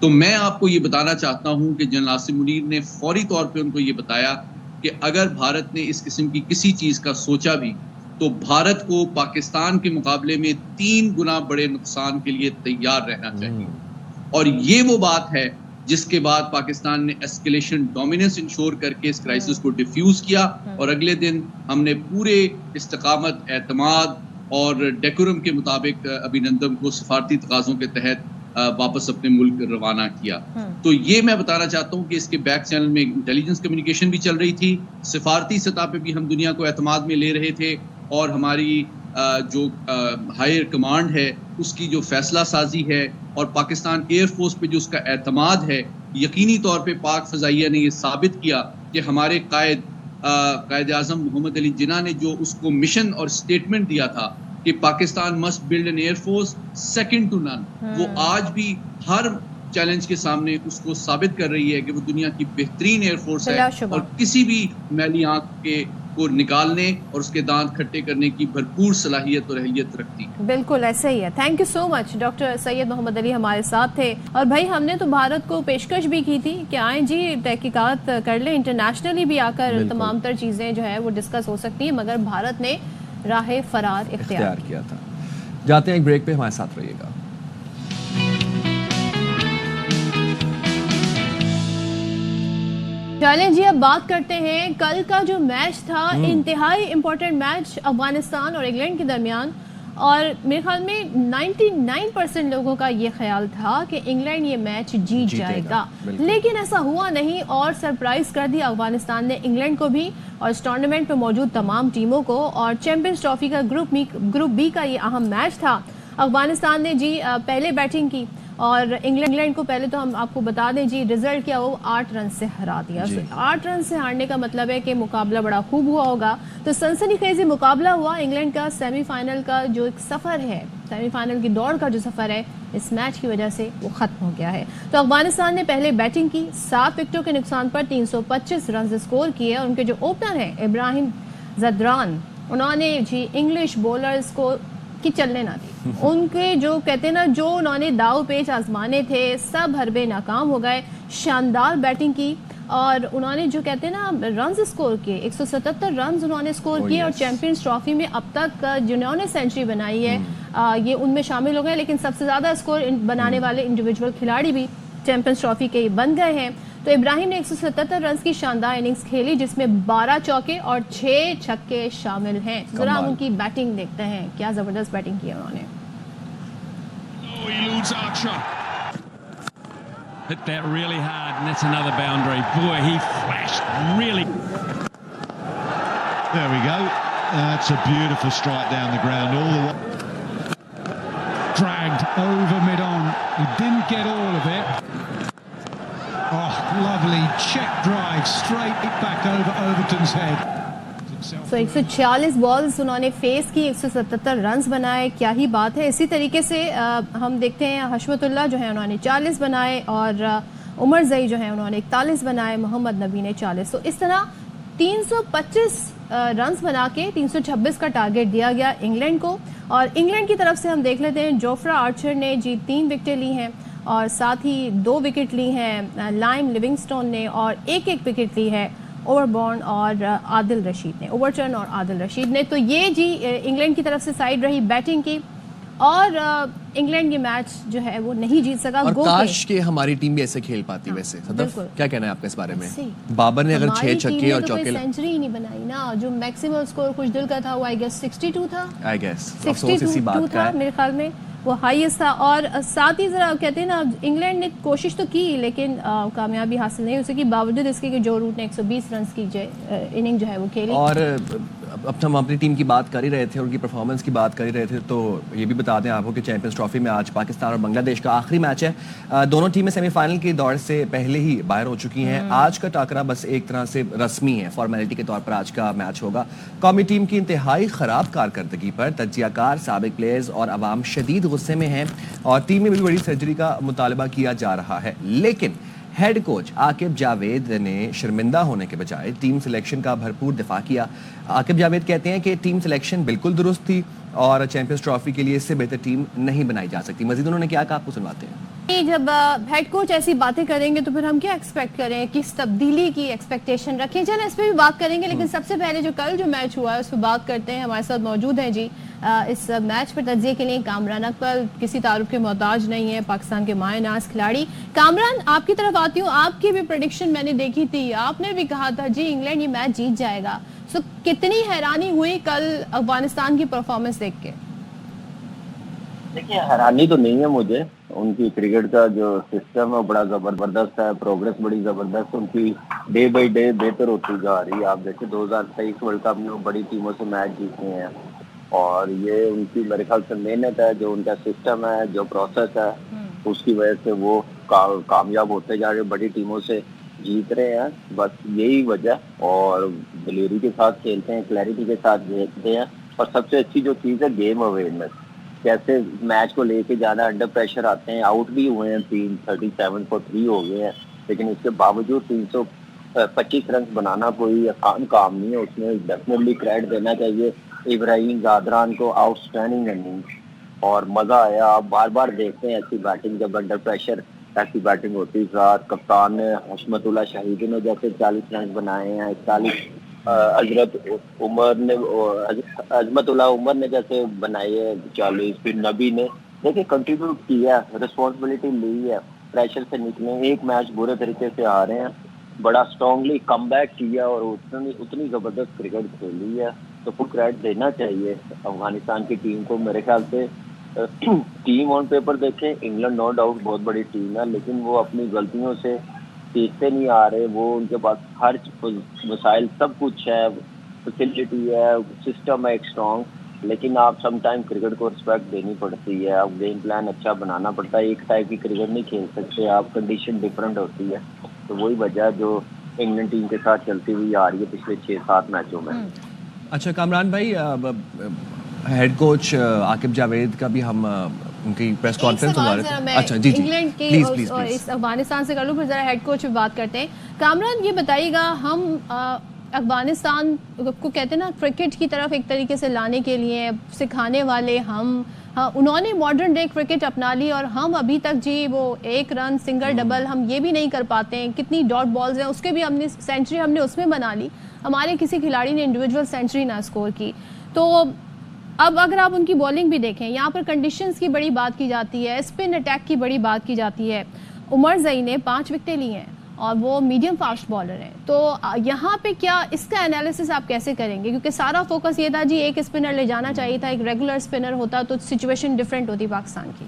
تو میں آپ کو یہ بتانا چاہتا ہوں کہ جنرل عاصم منیر نے فوری طور پہ ان کو یہ بتایا کہ اگر بھارت نے اس قسم کی کسی چیز کا سوچا بھی تو بھارت کو پاکستان کے مقابلے میں 3 گنا بڑے نقصان کے لیے تیار رہنا چاہیے. اور یہ وہ بات ہے جس کے بعد پاکستان نے اسکیلیشن ڈومیننس انشور کر کے اس کرائسس کو ڈیفیوز کیا, اور اگلے دن ہم نے پورے استقامت, اعتماد اور ڈیکورم کے مطابق ابھینندن کو سفارتی تقاضوں کے تحت واپس اپنے ملک روانہ کیا. تو یہ میں بتانا چاہتا ہوں کہ اس کے بیک چینل میں انٹیلیجنس کمیونیکیشن بھی چل رہی تھی, سفارتی سطح پہ بھی ہم دنیا کو اعتماد میں لے رہے تھے, اور ہماری جو ہائر کمانڈ ہے اس کی جو فیصلہ سازی ہے اور پاکستان ایئر فورس پہ جو اس کا اعتماد ہے, یقینی طور پہ پاک فضائیہ نے یہ ثابت کیا کہ ہمارے قائد اعظم محمد علی جناح نے جو اس کو مشن اور اسٹیٹمنٹ دیا تھا کہ Pakistan must build an air force second to none, وہ آج بھی ہر چیلنج کے سامنے اس کو ثابت کر رہی ہے کہ وہ دنیا کی بہترین ایئر فورس ہے اور کسی بھی میلی آنکھ کو نکالنے اور اس کے دانت کھٹے کرنے کی بھرپور صلاحیت اور اہلیت رکھتی ہے. بالکل ایسا ہی ہے. Thank you so much. Doctor Syed Muhammad Ali ہمارے ساتھ تھے, اور بھائی ہم نے تو بھارت کو پیشکش بھی کی تھی کہ آئیں جی تحقیقات کر لیں, انٹرنیشنلی بھی آ کر تمام تر چیزیں جو ہے وہ ڈسکس ہو سکتی ہیں, مگر بھارت نے راہ فرار اختیار کیا تھا. جاتے ہیں ایک بریک پہ, ہمارے ساتھ رہیے گا. چلیں جی اب بات کرتے ہیں کل کا جو میچ تھا, انتہائی امپورٹنٹ میچ افغانستان اور انگلینڈ کے درمیان, اور میرے خیال میں 99% لوگوں کا یہ خیال تھا کہ انگلینڈ یہ میچ جیت جائے گا, لیکن ایسا ہوا نہیں, اور سرپرائز کر دیا افغانستان نے انگلینڈ کو بھی اور اس ٹورنامنٹ میں موجود تمام ٹیموں کو. اور چیمپئنز ٹرافی کا گروپ بی کا یہ اہم میچ تھا. افغانستان نے جی پہلے بیٹنگ کی, اور انگلینڈ کو پہلے تو ہم آپ کو بتا دیں جی ریزلٹ کیا ہو, 8 رن سے ہرا دیا. 8 رن سے ہارنے کا مطلب ہے کہ مقابلہ بڑا خوب ہوا ہوگا. تو سنسنی خیزی مقابلہ ہوا. انگلینڈ کا سیمی فائنل کا جو ایک سفر ہے, سیمی فائنل کی دوڑ کا جو سفر ہے, اس میچ کی وجہ سے وہ ختم ہو گیا ہے. تو افغانستان نے پہلے بیٹنگ کی, 7 وکٹوں کے نقصان پر 325 رنز اسکور کیے, اور ان کے جو اوپنر ہیں ابراہیم زدران, انہوں نے جی انگلش بولرز کو کی چلنے نہ دی. ان کے جو کہتے ہیں نا, جو انہوں نے داؤ پیچ آزمانے تھے سب حربے ناکام ہو گئے. شاندار بیٹنگ کی, اور انہوں نے جو کہتے ہیں نا رنز اسکور کیے, 177 رنز انہوں نے اسکور کیے, اور چیمپئنز ٹرافی میں اب تک جنہوں نے سینچری بنائی ہے یہ ان میں شامل ہو گئے. لیکن سب سے زیادہ اسکور بنانے والے انڈیویجول کھلاڑی بھی چیمپئنز ٹرافی کے بن گئے ہیں. تو ابراہیم نے 177 رنز کی شاندار اننگز کھیلی, جس میں 12 چوکے اور 6 چھکے شامل ہیں. ذرا ان کی بیٹنگ دیکھتے ہیں, کیا زبردست بیٹنگ کی انہوں نے. Hit that really hard, and that's another boundary. Boy, he flashed really. There we go. That's a beautiful strike down the ground. All the way. Dragged over mid-on. He didn't get all of it. Oh, lovely check drive straight back over Overton's head. So 146 balls انہوں نے face کی, 177 runs بنائے. کیا ہی بات ہے. اسی طریقے سے ہم دیکھتے ہیں حشمت اللہ جو ہے انہوں نے 40 بنائے, اور عمر زئی جو ہے انہوں نے 41 بنائے, محمد نبی نے 40. تو اس طرح 325 رنز بنا کے 326 کا ٹارگٹ دیا گیا انگلینڈ کو. اور انگلینڈ کی طرف سے ہم دیکھ لیتے ہیں, جوفرا آرچر نے جی 3 وکٹیں لی ہیں, اور ساتھ ہی 2 وکٹ لی ہیں لائم لیونگسٹون نے, اور 1 وکٹ لی ہے اووربورن اور عادل رشید نے, اوورٹرن اور عادل رشید نے. تو یہ جی انگلینڈ کی طرف سے سائیڈ رہی بیٹنگ کی, اور انگلینڈ یہ میچ جو ہے وہ نہیں جیت سکا. اور کاش کہ ہماری ٹیم بھی ایسے کھیل پاتی. ویسے صدف کیا کہنا ہے آپ کا اس بارے میں؟ بابر نے اگر 6 چھکے اور چوکے, سینچری ہی نہیں بنائی نا. جو میکسیمم اسکور کچھ دل کا تھا وہ آئی گیس 62 تھا, آئی گیس 62 تھا میرے خیال میں, وہ ہائیسٹ تھا. اور ساتھ ہی ذرا کہتے ہیں نا انگلینڈ نے کوشش تو کی لیکن کامیابی حاصل نہیں ہو سکی, باوجود اس کے کہ جو روٹ نے 120 رنز کی اننگ جو ہے وہ کھیلی. اور اب ہم اپنی ٹیم کی بات کر ہی رہے تھے, ان کی پرفارمنس کی بات کر ہی رہے تھے, تو یہ بھی بتا دیں آپ کو کہ چیمپئنز ٹرافی میں آج پاکستان اور بنگلہ دیش کا آخری میچ ہے. دونوں ٹیمیں سیمی فائنل کی دوڑ سے پہلے ہی باہر ہو چکی ہیں. آج کا ٹاکرا بس ایک طرح سے رسمی ہے, فارمیلٹی کے طور پر آج کا میچ ہوگا. قومی ٹیم کی انتہائی خراب کارکردگی پر تجزیہ کار, سابق پلیئرز اور عوام شدید غصے میں ہیں, اور ٹیم میں بھی بڑی سرجری کا مطالبہ کیا جا رہا ہے. لیکن ہیڈ کوچ عاقب جاوید نے شرمندہ ہونے کے بجائے ٹیم سلیکشن کا بھرپور دفاع کیا. عاقب جاوید کہتے ہیں کہ ٹیم سلیکشن بالکل درست تھی, اور چیمپئنز ٹرافی کے لیے اس سے بہتر ٹیم نہیں بنائی جا سکتی. مزید انہوں نے کیا کہا آپ کو سنواتے ہیں. جب ہیڈ کوچ ایسی باتیں کریں گے تو پھر ہم کیا ایکسپیکٹ کریں, کس تبدیلی کی ایکسپیکٹیشن رکھیں. چلیں اس پہ بھی بات کریں گے, لیکن سب سے پہلے جو کل جو میچ ہوا ہے اس پہ بات کرتے ہیں. ہمارے ساتھ موجود ہیں جی اس میچ پر تجزیے کے لیے کامران اکمل, کسی تعارف کے محتاج نہیں ہے, پاکستان کے مائع ناز کھلاڑی. کامران, آپ کی طرف آتی ہوں. آپ کی بھی پریڈکشن میں نے دیکھی تھی, آپ نے بھی کہا تھا جی انگلینڈ یہ میچ جیت جائے گا. سو کتنی حیرانی ہوئی کل افغانستان کی پرفارمنس دیکھ کے؟ دیکھیے حیرانی تو نہیں ہے مجھے, ان کی کرکٹ کا جو سسٹم ہے بڑا زبردست ہے, پروگریس بڑی زبردست, ان کی ڈے بائی ڈے بہتر ہوتی جا رہی ہے. آپ دیکھیں 2023 ورلڈ کپ میں بڑی ٹیموں سے میچ جیتے ہیں, اور یہ ان کی میرے خیال سے محنت ہے, جو ان کا سسٹم ہے, جو پروسیس ہے, اس کی وجہ سے وہ کامیاب ہوتے جا رہے, بڑی ٹیموں سے جیت رہے ہیں. بس یہی وجہ, اور دلیری کے ساتھ کھیلتے ہیں, کلیئرٹی کے ساتھ کھیلتے ہیں, اور سب سے اچھی جو چیز ہے گیم اویئرنیس, کیسے میچ کو لے کے جانا, انڈر پریشر آتے ہیں. آؤٹ بھی ہوئے ہیں 37 ہو گئے ہیں, لیکن اس کے باوجود 325 رنز بنانا کوئی آسان کام نہیں ہے. اس میں ڈیفینیٹلی کریڈٹ دینا چاہیے ابراہیم زادران کو, آؤٹ اسٹینڈنگ رننگ, اور مزہ آیا. آپ بار بار دیکھتے ہیں ایسی بیٹنگ, جب انڈر پریشر ایسی بیٹنگ ہوتی ہے. کپتان نے حشمت اللہ شہیدی نے جیسے 40 رنز بنائے ہیں, 40 عظمت اللہ عمر نے جیسے بنائی ہے 40, پھر نبی نے دیکھیں کنٹریبیوٹ کیا, رسپانسبلٹی لی ہے, پریشر سے نکلے. ایک میچ برے طریقے سے آ رہے ہیں, بڑا اسٹرانگلی کم بیک کیا, اور اتنی زبردست کرکٹ کھیلی ہے. تو فل کریڈٹ دینا چاہیے افغانستان کی ٹیم کو. میرے خیال سے ٹیم آن پیپر دیکھیں, انگلینڈ نو ڈاؤٹ بہت بڑی ٹیم ہے, لیکن وہ اپنی غلطیوں سے سیکھتے نہیں آ رہے. وہ ان کے پاس ہر وسائل سب کچھ ہے, فیسلٹی ہے, سسٹم ہے ایک اسٹرانگ, لیکن آپ سم ٹائم کرکٹ کو رسپیکٹ دینی پڑتی ہے. آپ گیم پلان اچھا بنانا پڑتا ہے, ایک ٹائپ کی کرکٹ نہیں کھیل سکتے آپ, کنڈیشن ڈفرینٹ ہوتی ہے. تو وہی وجہ جو انگلینڈ ٹیم کے ساتھ چلتی ہوئی آ رہی ہے پچھلے 6-7 میچوں میں. اچھا کامران بھائی, ہیڈ کوچ عاقب جاوید کا بھی ہم ان کی پریس کانفرنس سنا رہے تھے. اچھا جی انگلینڈ کی اور اس افغانستان سے کر لوں, پھر ذرا ہیڈ کوچ پہ بات کرتے ہیں. کامران یہ بتائیے گا, ہم افغانستان کو کہتے ہیں نا کرکٹ کی طرف ایک طریقے سے لانے کے لیے سکھانے والے ہم, انہوں نے ماڈرن ڈے کرکٹ اپنا لی, اور ہم ابھی تک جی وہ 1 رن سنگل ڈبل ہم یہ بھی نہیں کر پاتے ہیں. کتنی ڈاٹ بالز ہیں, اس کے بھی ہم نے سینچری ہم نے اس میں بنا لی, ہمارے کسی کھلاڑی نے انڈیویجول سینچری نہ اسکور کی. تو اب اگر آپ ان کی بالنگ بھی دیکھیں, یہاں پر کنڈیشنز کی بڑی بات کی جاتی ہے, اسپن اٹیک کی بڑی بات کی جاتی ہے. عمر زئی نے 5 وکٹیں لی ہیں, اور وہ میڈیم فاسٹ بالر ہیں. تو یہاں پہ کیا اس کا انالیسس آپ کیسے کریں گے, کیونکہ سارا فوکس یہ تھا جی ایک اسپنر لے جانا چاہیے تھا, ایک ریگولر اسپنر ہوتا تو سچویشن ڈفرینٹ ہوتی پاکستان کی.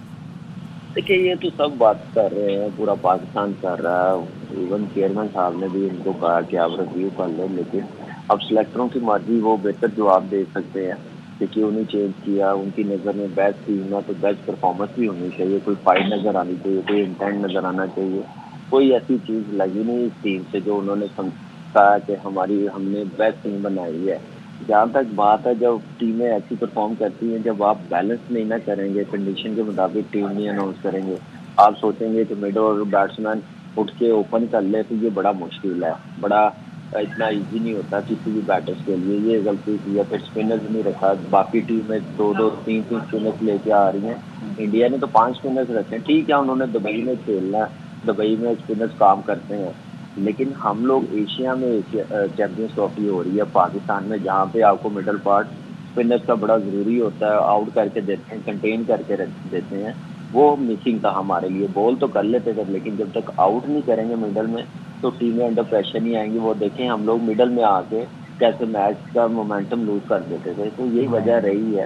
دیکھیے یہ تو سب بات کر رہے ہیں, پورا پاکستان کر رہا ہے, ایون چیئرمین صاحب نے بھی ان کو کہا کہ آپ ریویو کر لیں, لیکن اب سلیکٹروں کی مرضی, وہ بہتر جواب دے سکتے ہیں کہ کیوں نہیں چینج کیا. ان کی نظر میں بیسٹ ٹیم ہے تو بیسٹ پرفارمنس بھی ہونی چاہیے, کوئی فائٹ نظر آنی چاہیے, کوئی انٹینٹ نظر آنا چاہیے. کوئی ایسی چیز لگی نہیں اس ٹیم سے جو انہوں نے کہا کہ ہم نے بیسٹ ٹیم بنائی ہے. جہاں تک بات ہے, جب ٹیمیں ایسی پرفارم کرتی ہیں, جب آپ بیلنس نہیں نہ کریں گے, کنڈیشن کے مطابق ٹیم نہیں اناؤنس کریں گے, آپ سوچیں گے کہ مڈل اور بیٹسمین اٹھ کے اوپن کر لے, تو یہ بڑا مشکل ہے, بڑا اتنا ایزی نہیں ہوتا کسی بھی بیٹرز کے لیے. یہ غلطی کی ہے. پھر اسپنرز نہیں رکھا, باقی ٹیمیں 2-3 اسپنرز لے کے آ رہی ہیں. انڈیا نے تو 5 اسپنرز رکھے ہیں, ٹھیک ہے انہوں نے دبئی میں کھیلنا ہے, دبئی میں اسپنرز کام کرتے ہیں, لیکن ہم لوگ ایشیا میں چیمپئنز ٹرافی ہو رہی ہے پاکستان میں, جہاں پہ آپ کو مڈل پارٹ اسپنرز کا بڑا ضروری ہوتا ہے, آؤٹ کر کے دیتے ہیں, کنٹین کر کے دیتے ہیں. وہ مسنگ تھا ہمارے لیے. بال تو کر لیتے تھے, لیکن جب تک آؤٹ نہیں کریں گے مڈل میں تو ٹیمیں انڈر پریشر نہیں آئیں گی. وہ دیکھیں ہم لوگ مڈل میں آ کے کیسے میچ کا مومنٹم لوز کر دیتے تھے, تو یہی وجہ رہی ہے.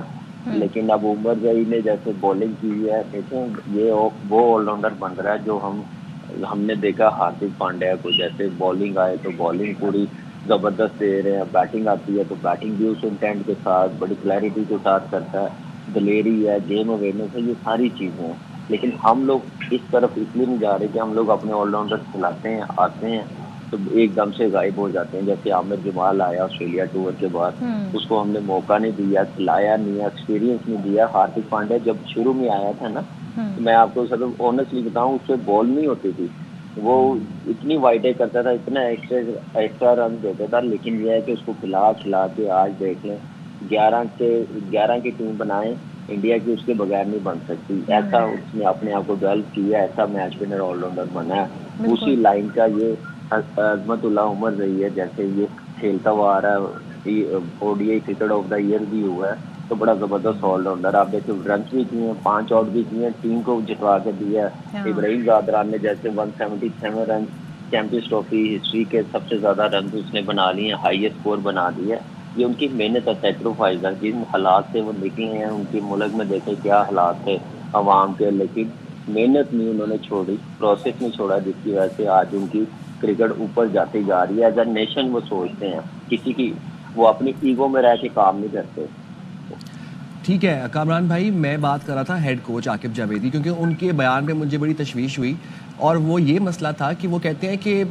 لیکن اب عمر زئی نے جیسے بولنگ کی ہے, دیکھیں یہ وہ آل راؤنڈر بن رہا ہے جو ہم نے دیکھا ہاردک پانڈیا کو, جیسے بالنگ آئے تو بالنگ پوری زبردست دے رہے ہیں, بیٹنگ آتی ہے تو بیٹنگ بھی اس انٹینٹ کے ساتھ بڑی کلیئرٹی کے ساتھ کرتا ہے, دلیری ہے, گیم اویئرنیس ہے, یہ ساری چیزیں ہیں. لیکن ہم لوگ اس طرف اس لیے نہیں جا رہے کہ ہم لوگ اپنے آل راؤنڈر کھلاتے ہیں, آتے ہیں تو ایک دم سے غائب ہو جاتے ہیں. جیسے عامر جمال آیا آسٹریلیا ٹور کے بعد, اس کو ہم نے موقع نہیں دیا, کھلایا نہیں, ایکسپیرینس نہیں دیا. ہاردک پانڈیا جب شروع میں آیا تھا نا, تو میں آپ کو سب آنیسٹلی بتاؤں, اس سے بال نہیں ہوتی تھی, وہ اتنی وائڈیں کرتا تھا, اتنا ایکسٹرا رن دیتا تھا, لیکن یہ ہے کہ اس کو کھلا کے آج دیکھ لیں 11 کی ٹیم بنائیں انڈیا کی, اس کے بغیر نہیں بن سکتی. ایسا اس نے اپنے آپ کو ڈیولپ کیا, ایسا میچ ونر آل راؤنڈر بنا ہے. اسی لائن کا یہ عظمت اللہ عمر رہی ہے, جیسے یہ کھیلتا ہوا آ رہا ہے, O D I cricket of the year بھی ہوا ہے, تو بڑا زبردست آل راؤنڈر. آپ دیکھیں رنس بھی کیے ہیں, 5 آؤٹ بھی کیے ہیں, ٹیم کو جتوا کے دیا ہے. ابراہیم زادران نے جیسے 177 رن چیمپئنز ٹرافی ہسٹری کے سب سے زیادہ رنز اس نے بنا لیے ہیں, ہائیسٹ اسکور بنا دیا ہے. یہ ان کی محنت اور سیکریفائز ہے. جن حالات سے وہ نکلے ہیں, ان کے ملک میں دیکھیں کیا حالات تھے عوام کے, لیکن محنت نہیں انہوں نے چھوڑی, پروسیس نہیں چھوڑا, جس کی وجہ سے آج ان کی کرکٹ اوپر جاتی جا رہی ہے. ایز اے نیشن وہ سوچتے ہیں, کسی کی وہ اپنی ایگو میں رہ کے کام نہیں کرتے. ٹھیک ہے کامران بھائی, میں بات کر رہا تھا ہیڈ کوچ عاقب جاویدی, کیونکہ ان کے بیان میں مجھے بڑی تشویش ہوئی, اور وہ یہ مسئلہ تھا کہ وہ کہتے ہیں کہ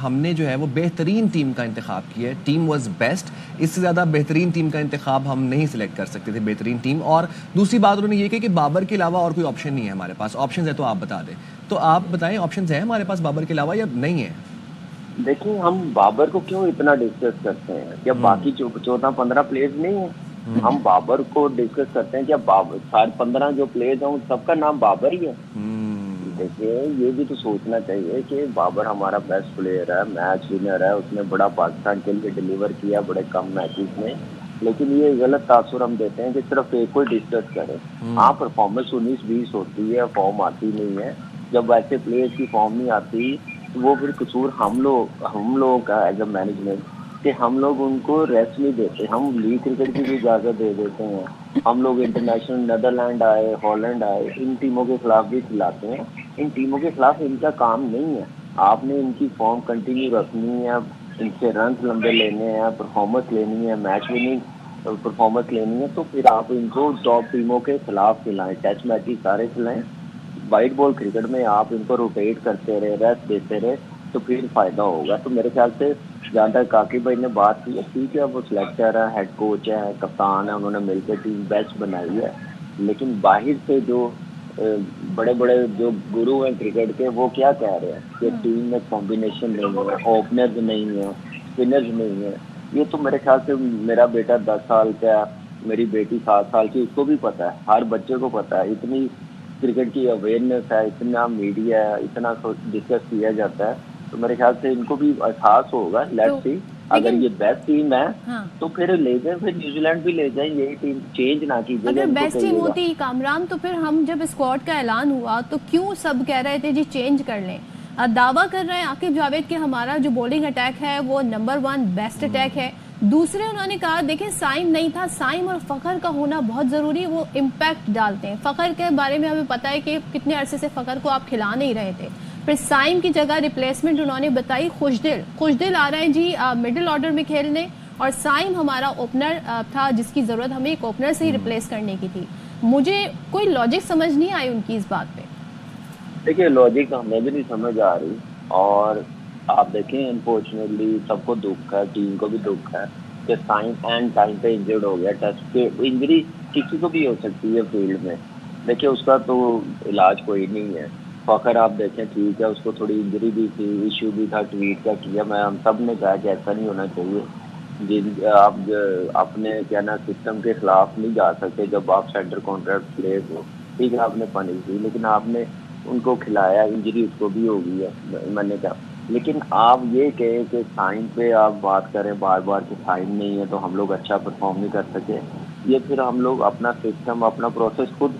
ہم نے جو ہے وہ بہترین ٹیم کا انتخاب کیا ہے, ٹیم واز بیسٹ, اس سے زیادہ بہترین ٹیم کا انتخاب ہم نہیں سلیکٹ کر سکتے تھے, بہترین ٹیم. اور دوسری بات انہوں نے یہ کہی کہ بابر کے علاوہ اور کوئی آپشن نہیں ہے ہمارے پاس. آپشنز ہے تو آپ بتا دیں, تو آپ بتائیں آپشنز ہیں ہمارے پاس بابر کے علاوہ یا نہیں ہے؟ دیکھیں ہم بابر کو کیوں اتنا ڈسکس کرتے ہیں, کیا باقی 14-15 پلیئرز نہیں ہیں؟ ہم بابر کو ڈسکس کرتے ہیں, کیا 15 جو پلیئرز ہیں ان سب کا نام بابر ہی ہے؟ دیکھیے یہ بھی تو سوچنا چاہیے کہ بابر ہمارا بیسٹ پلیئر ہے, میچ ونر ہے, اس نے بڑا پاکستان کے لیے ڈیلیور کیا بڑے کم میچز میں, لیکن یہ غلط تاثر ہم دیتے ہیں کہ صرف ایک کو ڈسکس کریں. ہاں پرفارمنس 19-20 ہوتی ہے, فارم آتی نہیں ہے. جب ایسے پلیئرز کی فارم نہیں آتی تو وہ پھر قصور ہم لوگوں کا ایز اے مینجمنٹ, کہ ہم لوگ ان کو ریسٹ نہیں دیتے. ہم لیگ کرکٹ کی بھی اجازت دے دیتے ہیں, ہم لوگ انٹرنیشنل نیدرلینڈ آئے, ہالینڈ آئے, ان ٹیموں کے خلاف بھی کھلاتے ہیں. ان ٹیموں کے خلاف ان کا کام نہیں ہے. آپ نے ان کی فارم کنٹینیو رکھنی ہے, ان سے رنز لمبے لینے ہیں, پرفارمنس لینی ہے, میچ وننگ پرفارمنس لینی ہے, تو پھر آپ ان کو ٹاپ ٹیموں کے خلاف کھلائیں, ٹیسٹ میچز سارے کھلائیں. وائٹ بال کرکٹ میں آپ ان کو روٹیٹ کرتے رہے, ریسٹ دیتے رہے, تو پھر فائدہ ہوگا. تو میرے خیال سے جہاں تک عاقب بھائی نے بات کی ہے, ٹھیک ہے وہ سلیکٹر ہے, ہیڈ کوچ ہے, کپتان ہے, انہوں نے مل کے ٹیم بیسٹ بنائی ہے, لیکن باہر سے جو بڑے بڑے جو گرو ہیں کرکٹ کے, وہ کیا کہہ رہے ہیں کہ ٹیم میں کمبینیشن نہیں ہے, اوپنرز نہیں ہے, اسپنرز نہیں ہے. یہ تو میرے خیال سے میرا بیٹا 10 سال کا, میری بیٹی 7 سال کی, اس کو بھی پتا ہے, ہر بچے کو پتا ہے. اتنی کرکٹ کی اویئرنیس ہے, اتنا میڈیا ہے, اتنا ڈسکس کیا جاتا ہے, تو میرے خیال سے ان کو بھی احساس ہوگا. لیٹس سی اگر یہ بیسٹ ٹیم ہے تو پھر لے جائیں, پھر نیوزی لینڈ بھی لے جائیں, یہی ٹیم چینج نہ کیجیے. اگر بیسٹ ٹیم ہوتی کامران, تو پھر ہم جب اسکواڈ کا اعلان ہوا تو کیوں سب کہہ رہے تھے جی چینج کر لیں؟ دعویٰ کر رہے ہیں عاقب جاوید کہ ہمارا جو بولنگ اٹیک ہے وہ نمبر 1 بیسٹ اٹیک ہے. دوسرے انہوں نے کہا دیکھیں سائم نہیں تھا, سائم اور فخر کا ہونا بہت ضروری, وہ امپیکٹ ڈالتے ہیں. فخر کے بارے میں ہمیں پتہ ہے کہ کتنے عرصے سے فخر کو آپ کھلا نہیں رہے تھے. پھر سائم کی جگہ ریپلیسمنٹ انہوں نے بتائی خوشدل آ رہے ہیں جی مڈل آرڈر میں کھیلنے, اور سائم ہمارا اوپنر تھا جس کی ضرورت ہمیں ایک اوپنر سے ہی ریپلیس کرنے کی تھی. مجھے کوئی لاجک سمجھ نہیں آئی ان کی اس بات پہ. دیکھیے لاجک ہمیں بھی نہیں سمجھ آ رہی, اور آپ دیکھیں انفارچونیٹلی سب کو دکھ ہے, ٹیم کو بھی دکھ ہے کہ سائم اینڈ ٹائم پہ انجرڈ ہو گیا. ٹیسٹ پہ انجری کسی کو بھی ہو سکتی ہے فیلڈ میں, دیکھیے اس کا تو علاج کوئی نہیں ہے. فخر آپ دیکھیں ٹھیک ہے, اس کو تھوڑی انجری بھی تھی, ایشو بھی تھا, ٹویٹ کا کیا, میں ہم سب نے کہا کہ ایسا نہیں ہونا چاہیے. آپ اپنے کیا نا سسٹم کے خلاف نہیں جا سکتے جب آپ سینٹر کانٹریکٹ پلیئر ہو. ٹھیک ہے آپ نے پنش دی, لیکن آپ نے ان کو کھلایا, انجری اس کو بھی ہو گئی ہے, میں نے کہا. لیکن آپ یہ کہیں کہ سائن پہ آپ بات کریں بار بار کہ سائن نہیں ہے تو ہم لوگ اچھا پرفارم نہیں کر سکے, یہ پھر ہم لوگ اپنا سسٹم اپنا پروسیس خود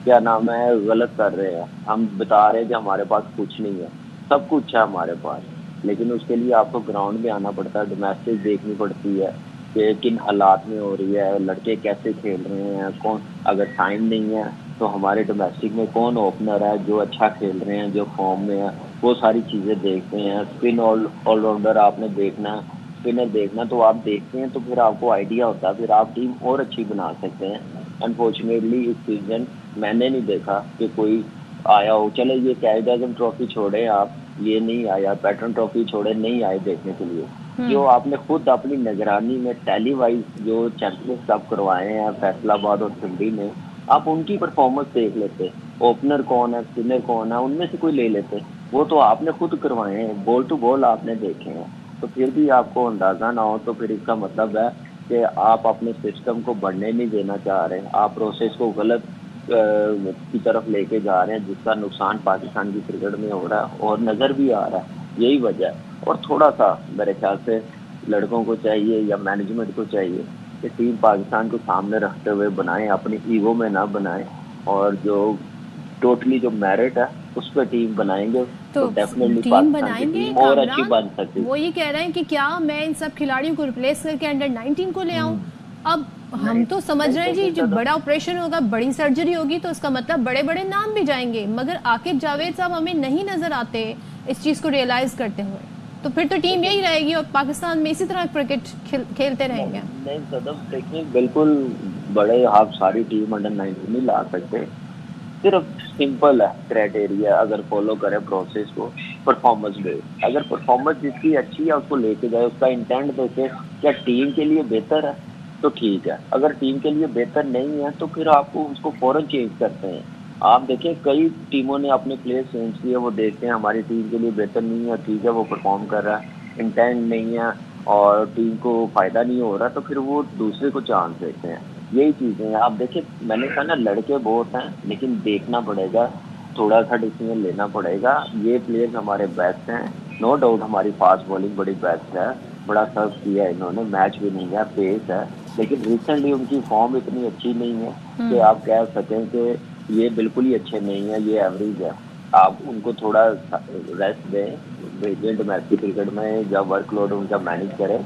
کیا نام ہے غلط کر رہے ہیں. ہم بتا رہے ہیں کہ ہمارے پاس کچھ نہیں ہے, سب کچھ ہے ہمارے پاس, لیکن اس کے لیے آپ کو گراؤنڈ میں آنا پڑتا ہے, ڈومیسٹک دیکھنی پڑتی ہے کہ کن حالات میں ہو رہی ہے, لڑکے کیسے کھیل رہے ہیں, کون اگر سائن نہیں ہے تو ہمارے ڈومیسٹک میں کون اوپنر ہے جو اچھا کھیل رہے ہیں, جو فارم میں ہے, وہ ساری چیزیں دیکھتے ہیں. اسپن آل راؤنڈر آپ نے دیکھنا, اسپنر دیکھنا, تو آپ دیکھتے ہیں تو پھر آپ کو آئیڈیا ہوتا ہے, پھر آپ ٹیم اور اچھی بنا سکتے ہیں. انفارچونیٹلی اس سیزن میں نے نہیں دیکھا کہ کوئی آیا ہو. چلے یہ قائد اعظم ٹرافی چھوڑے, آپ یہ نہیں آیا, پیٹرن ٹرافی چھوڑے, نہیں آئے دیکھنے کے لیے. جو آپ نے خود اپنی نگرانی میں ٹیلی وائز جو چیمپئنز کپ کروائے ہیں فیصل آباد اور پنڈی میں, آپ ان کی پرفارمنس دیکھ لیتے, اوپنر کون ہے, اسپنر کون ہے, ان میں سے کوئی لے لیتے. وہ تو آپ نے خود کروائے ہیں, بال ٹو بال آپ نے دیکھے ہیں, تو پھر بھی آپ کو اندازہ نہ ہو تو پھر اس کا مطلب ہے کہ آپ اپنے سسٹم کو بڑھنے نہیں دینا چاہ رہے, آپ پروسیس کو غلط کی طرف لے کے جا رہے ہیں, جس کا نقصان پاکستان کی کرکٹ میں ہو رہا ہے اور نظر بھی آ رہا ہے. یہی وجہ ہے. اور تھوڑا سا میرے خیال سے لڑکوں کو چاہیے یا مینجمنٹ کو چاہیے کہ ٹیم پاکستان کو سامنے رکھتے ہوئے بنائیں, اپنی ایگو میں نہ بنائیں, اور جو ٹوٹلی جو میرٹ ہے اس پہ ٹیم بنائیں گے تو ڈیفینیٹلی ٹیم بنائیں گے. اور اچھی بن سکتی. وہ یہ کہہ رہے ہیں کہ کیا میں ان سب کھلاڑیوں کو ریپلیس کر کے انڈر-19 کو لے آؤں؟ اب ہم تو سمجھ رہے ہیں جی جو بڑا آپریشن ہوگا, بڑی سرجری ہوگی تو اس کا مطلب بڑے بڑے نام بھی جائیں گے, مگر عاقب جاوید صاحب ہمیں نہیں نظر آتے اس چیز کو ریئلائز کرتے ہوئے. تو پھر تو ٹیم یہی رہے گی اور پاکستان میں اسی طرح کرکٹ کھیلتے رہیں گے. نہیں صدف دیکھیں, بالکل بڑے آپ ساری ٹیم انڈر-19 نہیں لا سکتے. صرف سمپل ہے کرائٹیریا, اگر فالو کرے پروسیس کو, پرفارمنس بیس. اگر پرفارمنس جس کی اچھی ہے اس کو لے کے جائے, اس کا انٹینٹ دیکھے کیا ٹیم کے لیے بہتر ہے تو ٹھیک ہے. اگر ٹیم کے لیے بہتر نہیں ہے تو پھر آپ کو اس کو فوراً چینج کرتے ہیں. آپ دیکھیں کئی ٹیموں نے اپنے پلیئر چینج کیے, وہ دیکھتے ہیں ہماری ٹیم کے لیے بہتر نہیں ہے, ٹھیک ہے وہ پرفارم کر رہا ہے, انٹینٹ نہیں ہے اور ٹیم کو فائدہ نہیں ہو رہا, تو پھر وہ دوسرے کو چانس دیتے ہیں. یہی چیزیں ہیں. آپ دیکھیں میں نے کہا نا لڑکے بہت ہیں, لیکن دیکھنا پڑے گا, تھوڑا سا ڈیسیژن لینا پڑے گا. یہ پلیئرز ہمارے بیسٹ ہیں, نو ڈاؤٹ ہماری فاسٹ بالنگ بڑی بیسٹ ہے, بڑا سرو کیا ہے انہوں نے, میچ بھی نہیں ہے, پیس ہے, لیکن ریسنٹلی ان کی فارم اتنی اچھی نہیں ہے کہ آپ کہہ سکیں کہ یہ بالکل ہی اچھے نہیں ہیں, یہ ایوریج ہے. آپ ان کو تھوڑا ریسٹ دیں, بھیجیں ڈومیسٹک کرکٹ میں, جب ورک لوڈ ان کا مینیج کریں,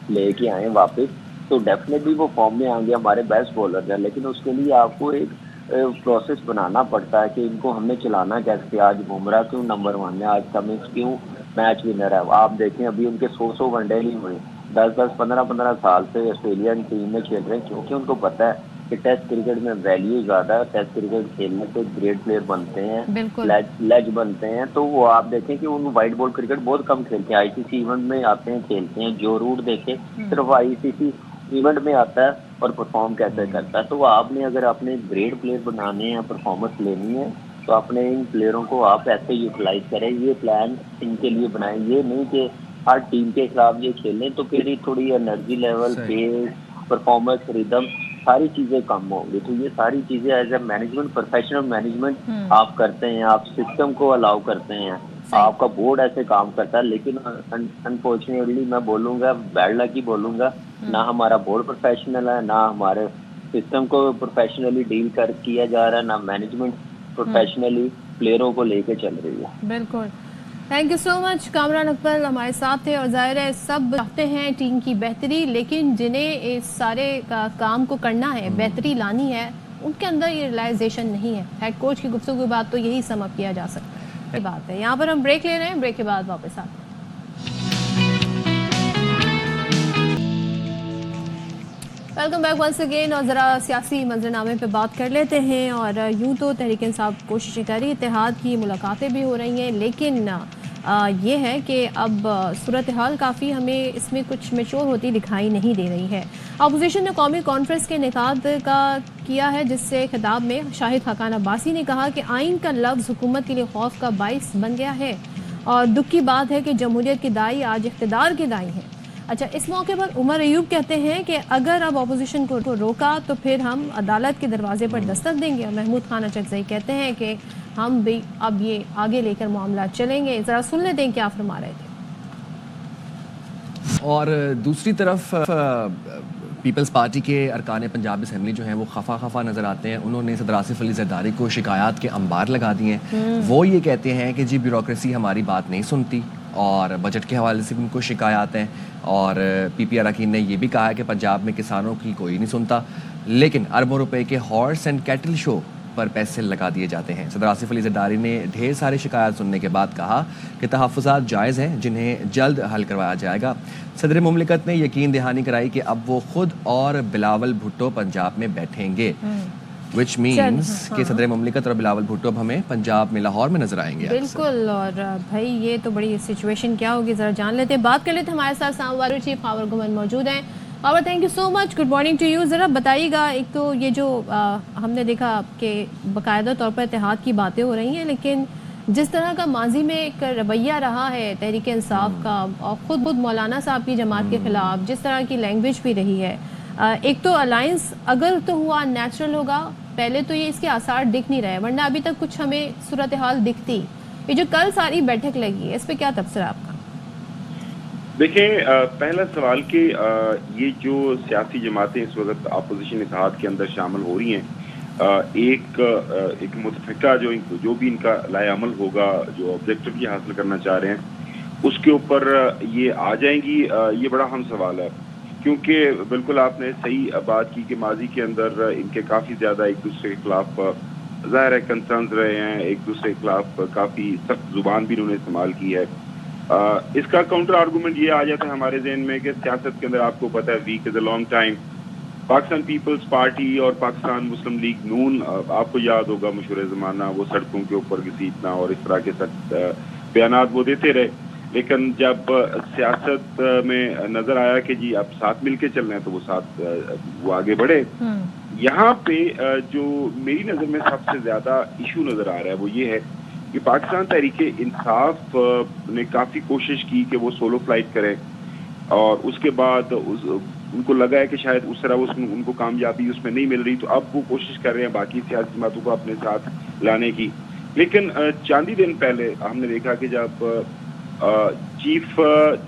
لے کے آئیں واپس, تو ڈیفینیٹلی وہ فارم میں آئیں گے. ہمارے بیسٹ بولر ہیں, لیکن اس کے لیے آپ کو ایک پروسیس بنانا پڑتا ہے کہ ان کو ہم نے چلانا کیسے. آج بمراہ کیوں نمبر 1 ہے, آج کمنس کیوں میچ ونر ہے. آپ دیکھیں ابھی ان کے 100 ون ڈے نہیں ہوئے, 10 15 سال سے آسٹریلین ٹیم میں کھیل رہے ہیں, کیونکہ ان کو پتہ ہے کہ ٹیسٹ کرکٹ میں ویلیو زیادہ ہے. ٹیسٹ کرکٹ کھیلنے سے گریٹ پلیئر بنتے ہیں, لیج بنتے ہیں. تو وہ آپ دیکھیں کہ ان وائٹ بال کرکٹ بہت کم کھیلتے ہیں, آئی سی سی ایونٹ میں آتے ہیں کھیلتے ہیں. جو روٹ دیکھیں صرف آئی سی سی ایونٹ میں آتا ہے اور پرفارم کیسے کرتا ہے. تو آپ نے اگر اپنے گریٹ پلیئر بنانے ہیں, پرفارمنس لینی ہے, تو اپنے ان پلیئروں کو آپ ایسے یوٹیلائز کریں. یہ پلان ان کے لیے بنائیں, یہ نہیں کہ ہر ٹیم کے خلاف یہ کھیلیں تو پھر ہی تھوڑی انرجی لیول, پیس, پرفارمنس, ریدم, ساری چیزیں کم ہوں گی. تو یہ ساری چیزیں as a management, professional management آپ کرتے ہیں, آپ سسٹم کو الاؤ کرتے ہیں, آپ کا بورڈ ایسے کام کرتا ہے. لیکن انفارچونیٹلی میں بولوں گا, بیڈ لک ہی بولوں گا, نہ ہمارا بورڈ پروفیشنل ہے, نہ ہمارے سسٹم کو پروفیشنلی ڈیل کیا جا رہا ہے, نہ مینجمنٹ پروفیشنلی پلیئروں کو لے کے چل رہی ہے. بالکل. تھینک یو سو مچ. کامران اکبر ہمارے ساتھ تھے, اور ظاہر ہے سب چاہتے ہیں ٹیم کی بہتری, لیکن جنہیں اس سارے کام کو کرنا ہے, بہتری لانی ہے, ان کے اندر یہ ریئلائزیشن نہیں ہے. ہیڈ کوچ کی گفتگو کی بات تو یہی سم اپ کیا جا سکتا ہے. یہ بات ہے. یہاں پر ہم بریک لے رہے ہیں, بریک کے بعد واپس آتے ہیں. Welcome back once again. اور ذرا سیاسی منظرنامے پہ بات کر لیتے ہیں. اور یوں تو تحریک انصاف کوششیں کر رہی ہے, اتحاد کی ملاقاتیں بھی ہو رہی ہیں, لیکن یہ ہے کہ اب صورتحال کافی ہمیں اس میں کچھ میچور ہوتی دکھائی نہیں دے رہی ہے. اپوزیشن نے قومی کانفرنس کے انعقاد کا کیا ہے, جس سے خطاب میں شاہد خاقان عباسی نے کہا کہ آئین کا لفظ حکومت کے لیے خوف کا باعث بن گیا ہے, اور دکھ کی بات ہے کہ جمہوریت کے دائی آج اقتدار کے دائی ہیں. اچھا, اس موقع پر عمر ایوب کہتے ہیں کہ اگر اب اپوزیشن کو روکا تو پھر ہم عدالت کے دروازے پر دستک دیں گے. اور محمود خان اچکزئی کہتے ہیں کہ ہم بھی اب یہ آگے لے کر معاملات چلیں گے. ذرا سن لیتے ہیں کیا فرما رہے تھے. اور دوسری طرف پیپلز پارٹی کے ارکان پنجاب اسمبلی جو ہیں وہ خفا نظر آتے ہیں. انہوں نے صدر آصف علی زرداری کو شکایات کے انبار لگا دیے ہیں. وہ یہ کہتے ہیں کہ جی بیوروکریسی ہماری بات نہیں سنتی, اور بجٹ کے حوالے سے بھی ان کو شکایات ہیں. اور پی پی اراکین نے یہ بھی کہا ہے کہ پنجاب میں کسانوں کی کوئی نہیں سنتا, لیکن اربوں روپے کے ہارس اینڈ کیٹل شو پر پیسے لگا دیے جاتے ہیں. صدر آصف علی زرداری نے ڈھیر سارے شکایات سننے کے بعد کہا کہ تحفظات جائز ہیں, جنہیں جلد حل کروایا جائے گا. صدر مملکت نے یقین دہانی کرائی کہ اب وہ خود اور بلاول بھٹو پنجاب میں بیٹھیں گے, وچ مینس کہ صدر مملکت اور بلاول بھٹو اب ہمیں پنجاب میں, لاہور میں نظر آئیں گے. بالکل. اور بھائی یہ تو بڑی سچویشن کیا ہوگی, ذرا جان لیتے ہیں, بات کر لیتے ہیں. ہمارے ساتھ ساموارو چیف خاور گمن موجود ہیں. Khawar, thank you so much, good morning to you. ذرا بتائیے گا, ایک تو یہ جو ہم نے دیکھا کہ باقاعدہ طور پر اتحاد کی باتیں ہو رہی ہیں, لیکن جس طرح کا ماضی میں ایک رویہ رہا ہے تحریک انصاف کا, اور خود مولانا صاحب کی جماعت کے خلاف جس طرح کی لینگویج بھی رہی ہے, ایک تو الائنس اگر تو ہوا نیچرل ہوگا، پہلے تو یہ اس کے آثار دکھ نہیں رہے، ورنہ ابھی تک کچھ ہمیں صورتحال دکھتی. یہ جو کل ساری بیٹھک لگی ہے اس پہ کیا تبصرہ آپ کا؟ دیکھیں پہلا سوال کہ یہ جو سیاسی جماعتیں اس وقت اپوزیشن اتحاد کے اندر شامل ہو رہی ہیں، ایک متفقہ جو بھی ان کا لائے عمل ہوگا، جو آبجیکٹو یہ حاصل کرنا چاہ رہے ہیں، اس کے اوپر یہ آ جائیں گی. یہ بڑا اہم سوال ہے، کیونکہ بالکل آپ نے صحیح بات کی کہ ماضی کے اندر ان کے کافی زیادہ ایک دوسرے کے خلاف ظاہر ہے کنسرنز رہے ہیں، ایک دوسرے کے خلاف کافی سخت زبان بھی انہوں نے استعمال کی ہے. اس کا کاؤنٹر آرگومنٹ یہ آ جاتا ہے ہمارے ذہن میں کہ سیاست کے اندر آپ کو پتہ ہے week is a long time. Pakistan Peoples Party اور پاکستان مسلم لیگ نون، آپ کو یاد ہوگا مشہور زمانہ، وہ سڑکوں کے اوپر گھسیٹنا اور اس طرح کے سخت بیانات وہ دیتے رہے. لیکن جب سیاست میں نظر آیا کہ جی اب ساتھ مل کے چلنا ہے تو وہ آگے بڑھے. یہاں پہ جو میری نظر میں سب سے زیادہ ایشو نظر آ رہا ہے وہ یہ ہے کہ پاکستان تحریک انصاف نے کافی کوشش کی کہ وہ سولو فلائٹ کریں، اور اس کے بعد ان کو لگا ہے کہ شاید اس طرح ان کو کامیابی اس میں نہیں مل رہی، تو اب وہ کوشش کر رہے ہیں باقی سیاسی جماعتوں کو اپنے ساتھ لانے کی. لیکن چند ہی دن پہلے ہم نے دیکھا کہ جب چیف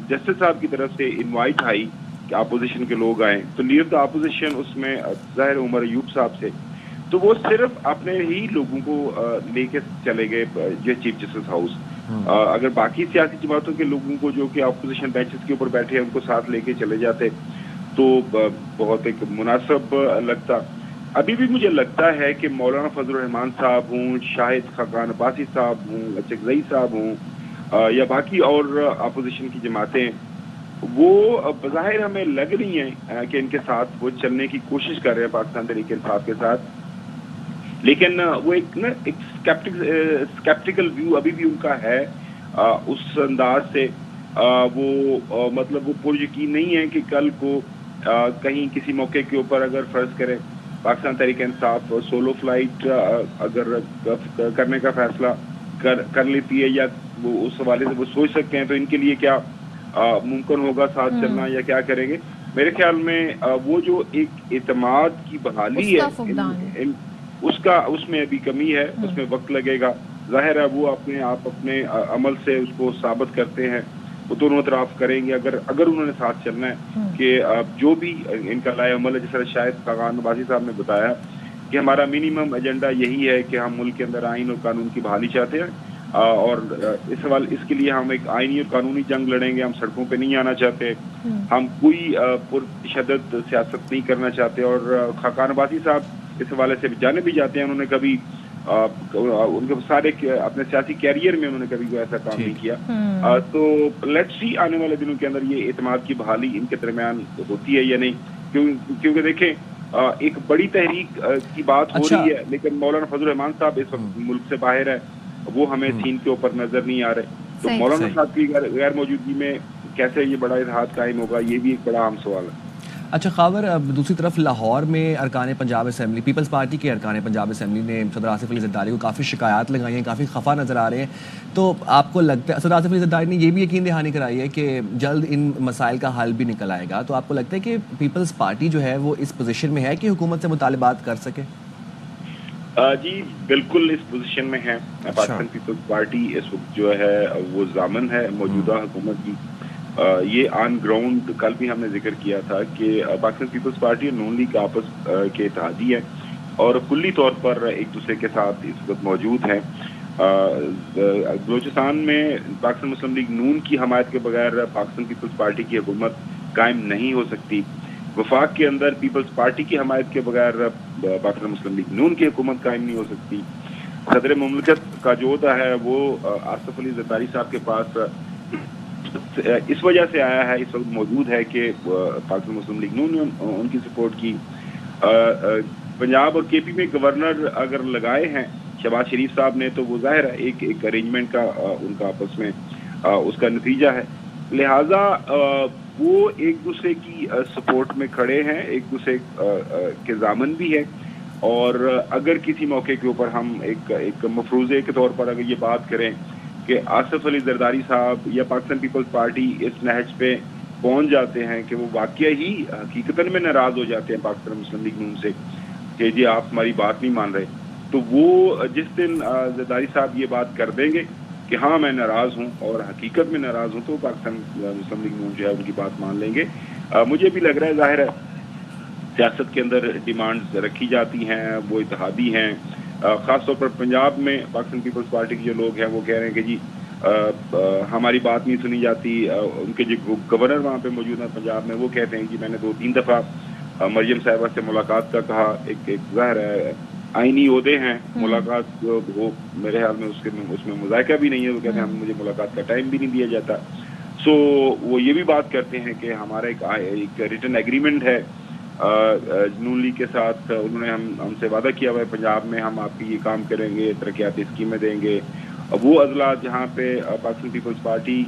جسٹس صاحب کی طرف سے انوائٹ آئی کہ اپوزیشن کے لوگ آئیں، تو لیڈر دا اپوزیشن اس میں ظاہر عمر ایوب صاحب سے، تو وہ صرف اپنے ہی لوگوں کو لے کے چلے گئے چیف جسٹس ہاؤس. اگر باقی سیاسی جماعتوں کے لوگوں کو جو کہ اپوزیشن بینچز کے اوپر بیٹھے ہیں ان کو ساتھ لے کے چلے جاتے تو بہت ایک مناسب لگتا. ابھی بھی مجھے لگتا ہے کہ مولانا فضل الرحمان صاحب ہوں، شاہد خاقان عباسی صاحب ہوں، اچکزئی صاحب ہوں، یا باقی اور اپوزیشن کی جماعتیں، وہ بظاہر ہمیں لگ رہی ہیں کہ ان کے ساتھ وہ چلنے کی کوشش کر رہے ہیں پاکستان تحریک انصاف کے ساتھ. لیکن وہ ایک اسکیپٹیکل ویو ابھی بھی ان کا ہے اس انداز سے. وہ مطلب وہ پر یقین نہیں ہے کہ کل کو کہیں کسی موقع کے اوپر اگر فرض کریں پاکستان تحریک انصاف سولو فلائٹ اگر کرنے کا فیصلہ کر لیتی ہے، یا وہ اس حوالے سے وہ سوچ سکتے ہیں، تو ان کے لیے کیا ممکن ہوگا ساتھ چلنا یا کیا کریں گے. میرے خیال میں وہ جو ایک اعتماد کی بحالی ہے اس میں ابھی کمی ہے، اس میں وقت لگے گا. ظاہر ہے وہ اپنے عمل سے اس کو ثابت کرتے ہیں، وہ دونوں اطراف کریں گے اگر انہوں نے ساتھ چلنا ہے کہ جو بھی ان کا لائے عمل ہے. جس طرح شاہد خاقان عباسی صاحب نے بتایا کہ ہمارا منیمم ایجنڈا یہی ہے کہ ہم ملک کے اندر آئین اور قانون کی بحالی چاہتے ہیں، اور اس کے لیے ہم ایک آئینی اور قانونی جنگ لڑیں گے. ہم سڑکوں پہ نہیں آنا چاہتے، ہم کوئی پرتشدد سیاست نہیں کرنا چاہتے. اور خاقان عباسی صاحب اس حوالے سے جانے بھی جاتے ہیں، انہوں نے کبھی ان کے سارے اپنے سیاسی کیریئر میں انہوں نے کبھی کوئی ایسا کام نہیں کیا. تو لیٹس سی آنے والے دنوں کے اندر یہ اعتماد کی بحالی ان کے درمیان ہوتی ہے یا نہیں. کیونکہ دیکھیں ایک بڑی تحریک کی بات ہو رہی ہے، لیکن مولانا فضل الرحمان صاحب اس وقت ملک سے باہر ہے، وہ ہمیں سین کے اوپر نظر نہیں آ رہے. تو مولانا صاحب کی غیر موجودگی میں کیسے یہ بڑا اتحاد قائم ہوگا، یہ بھی ایک بڑا اہم سوال ہے. اچھا خاور، دوسری طرف لاہور میں ارکان پنجاب اسمبلی، پیپلز پارٹی کے ارکان پنجاب اسمبلی نے صدر آصف علی زرداری کو کافی شکایات لگائی ہیں، کافی خفا نظر آ رہے ہیں. تو آپ کو لگتا ہے صدر آصف علی زرداری نے یہ بھی یقین دہانی کرائی ہے کہ جلد ان مسائل کا حل بھی نکل آئے گا، تو آپ کو لگتا ہے کہ پیپلز پارٹی جو ہے وہ اس پوزیشن میں ہے کہ حکومت سے مطالبات کر سکے؟ جی بالکل اس پوزیشن میں ہے. پاکستان پیپلز پارٹی اس وقت جو ہے وہ ضامن ہے موجودہ حکومت کی. یہ آن گراؤنڈ کل بھی ہم نے ذکر کیا تھا کہ پاکستان پیپلز پارٹی اور نون لیگ آپس کے اتحادی ہیں اور کلی طور پر ایک دوسرے کے ساتھ اس وقت موجود ہیں. بلوچستان میں پاکستان مسلم لیگ نون کی حمایت کے بغیر پاکستان پیپلز پارٹی کی حکومت قائم نہیں ہو سکتی. وفاق کے اندر پیپلز پارٹی کی حمایت کے بغیر پاکستان مسلم لیگ نون کی حکومت قائم نہیں ہو سکتی. صدر مملکت کا جو عہدہ ہے وہ آصف علی زرداری صاحب کے پاس اس وجہ سے آیا ہے، اس وقت موجود ہے کہ پاکستان مسلم لیگ نون نے ان کی سپورٹ کی. پنجاب اور کے پی میں گورنر اگر لگائے ہیں شہباز شریف صاحب نے، تو وہ ظاہر ہے ایک ارینجمنٹ کا ان کا آپس میں اس کا نتیجہ ہے. لہٰذا وہ ایک دوسرے کی سپورٹ میں کھڑے ہیں، ایک دوسرے کے ضامن بھی ہے. اور اگر کسی موقع کے اوپر ہم ایک مفروضے کے طور پر اگر یہ بات کریں کہ آصف علی زرداری صاحب یا پاکستان پیپلز پارٹی اس نہج پہ پہنچ جاتے ہیں کہ وہ واقعہ ہی حقیقتاً میں ناراض ہو جاتے ہیں پاکستان مسلم لیگ نون سے کہ جی آپ ہماری بات نہیں مان رہے، تو وہ جس دن زرداری صاحب یہ بات کر دیں گے کہ ہاں میں ناراض ہوں اور حقیقت میں ناراض ہوں، تو پاکستان مسلم لیگ نون جو ہے ان کی بات مان لیں گے. مجھے بھی لگ رہا ہے، ظاہر ہے سیاست کے اندر ڈیمانڈز رکھی جاتی ہیں، وہ اتحادی ہیں. خاص طور پر پنجاب میں پاکستان پیپلز پارٹی کے جو لوگ ہیں وہ کہہ رہے ہیں کہ جی ہماری بات نہیں سنی جاتی. ان کے جو گورنر وہاں پہ موجود ہیں پنجاب میں، وہ کہتے ہیں کہ میں نے 2-3 دفعہ مریم صاحبہ سے ملاقات کا کہا. ایک ظاہر ہے آئینی عہدے ہیں، ملاقات وہ میرے خیال میں اس میں مذائقہ بھی نہیں ہے. وہ کہتے ہیں مجھے ملاقات کا ٹائم بھی نہیں دیا جاتا. سو وہ یہ بھی بات کرتے ہیں کہ ہمارا ایک ریٹن ایگریمنٹ ہے نون لیگ کے ساتھ. انہوں نے ہم سے وعدہ کیا ہوا ہے پنجاب میں ہم آپ کی یہ کام کریں گے، ترقیاتی اسکیمیں دیں گے. وہ اضلاع جہاں پہ پاکستان پیپلز پارٹی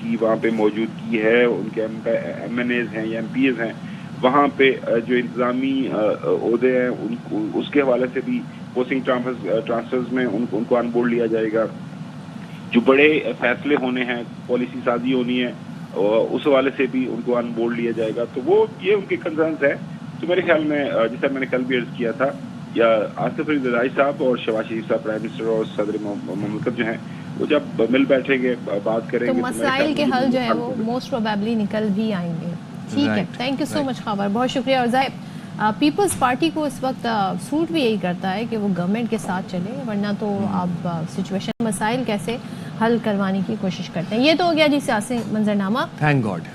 کی وہاں پہ موجودگی ہے، ان کے ایم این ایز ہیں یا ایم پی ایز ہیں، وہاں پہ جو انتظامی عہدے ہیں اس کے حوالے سے بھی پوسٹنگ ٹرانسفرز میں ان کو آن بورڈ لیا جائے گا. جو بڑے فیصلے ہونے ہیں، پالیسی سازی ہونی ہے، اس حوالے سے بھی ان کو آن بورڈ لیا جائے گا. تو وہ یہ ان کے کنسرنس ہے. تو میرے خیال میں جیسا میں نے کل بھی عرض کیا تھا، یا آصف علی زرداری صاحب اور شہباز شریف صاحب پرائم منسٹر اور صدر مملکت جو ہیں وہ جب مل بیٹھیں گے بات کریں گے تو مسائل کے حل جو ہے وہ موسٹ پروبیبلی نکل بھی آئیں گے. ٹھیک ہے، تھینک یو سو مچ خبر، بہت شکریہ. اور ظاہر پیپلز پارٹی کو اس وقت سوٹ بھی یہی کرتا ہے کہ وہ گورنمنٹ کے ساتھ چلے، ورنہ تو آپ سچویشن مسائل کیسے حل کروانے کی کوشش کرتے ہیں. یہ تو ہو گیا جی سیاسی منظرنامہ. تھینک گاڈ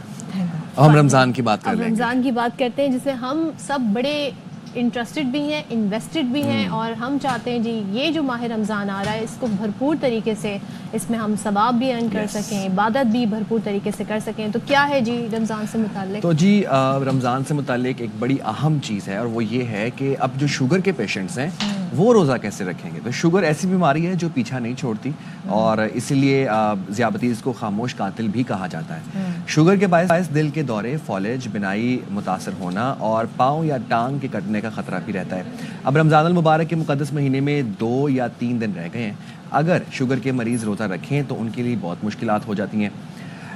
ہم رمضان کی بات کر رہے ہیں. رمضان کی بات کرتے ہیں جس میں ہم سب بڑے انٹرسٹڈ بھی ہیں، انویسٹڈ بھی ہیں، اور ہم چاہتے ہیں جی یہ جو ماہ رمضان آ رہا ہے اس کو بھرپور طریقے سے اس میں ہم ثواب بھی ارن کر سکیں، عبادت بھی بھرپور طریقے سے کر سکیں. تو کیا ہے جی رمضان سے متعلق؟ تو جی رمضان سے متعلق ایک بڑی اہم چیز ہے، اور وہ یہ ہے کہ اب جو شوگر کے پیشنٹس ہیں وہ روزہ کیسے رکھیں گے. تو شوگر ایسی بیماری ہے جو پیچھا نہیں چھوڑتی، اور اسی لیے ذیابطیس کو خاموش قاتل بھی کہا جاتا ہے. شوگر کے باعث دل کے دورے، فالج، بینائی متاثر ہونا اور پاؤں یا ٹانگ کے کٹنے کا خطرہ بھی رہتا ہے. اب رمضان المبارک کے مقدس مہینے میں 2 یا 3 دن رہ گئے ہیں. اگر شوگر کے مریض روزہ رکھیں تو ان کے لیے بہت مشکلات ہو جاتی ہیں.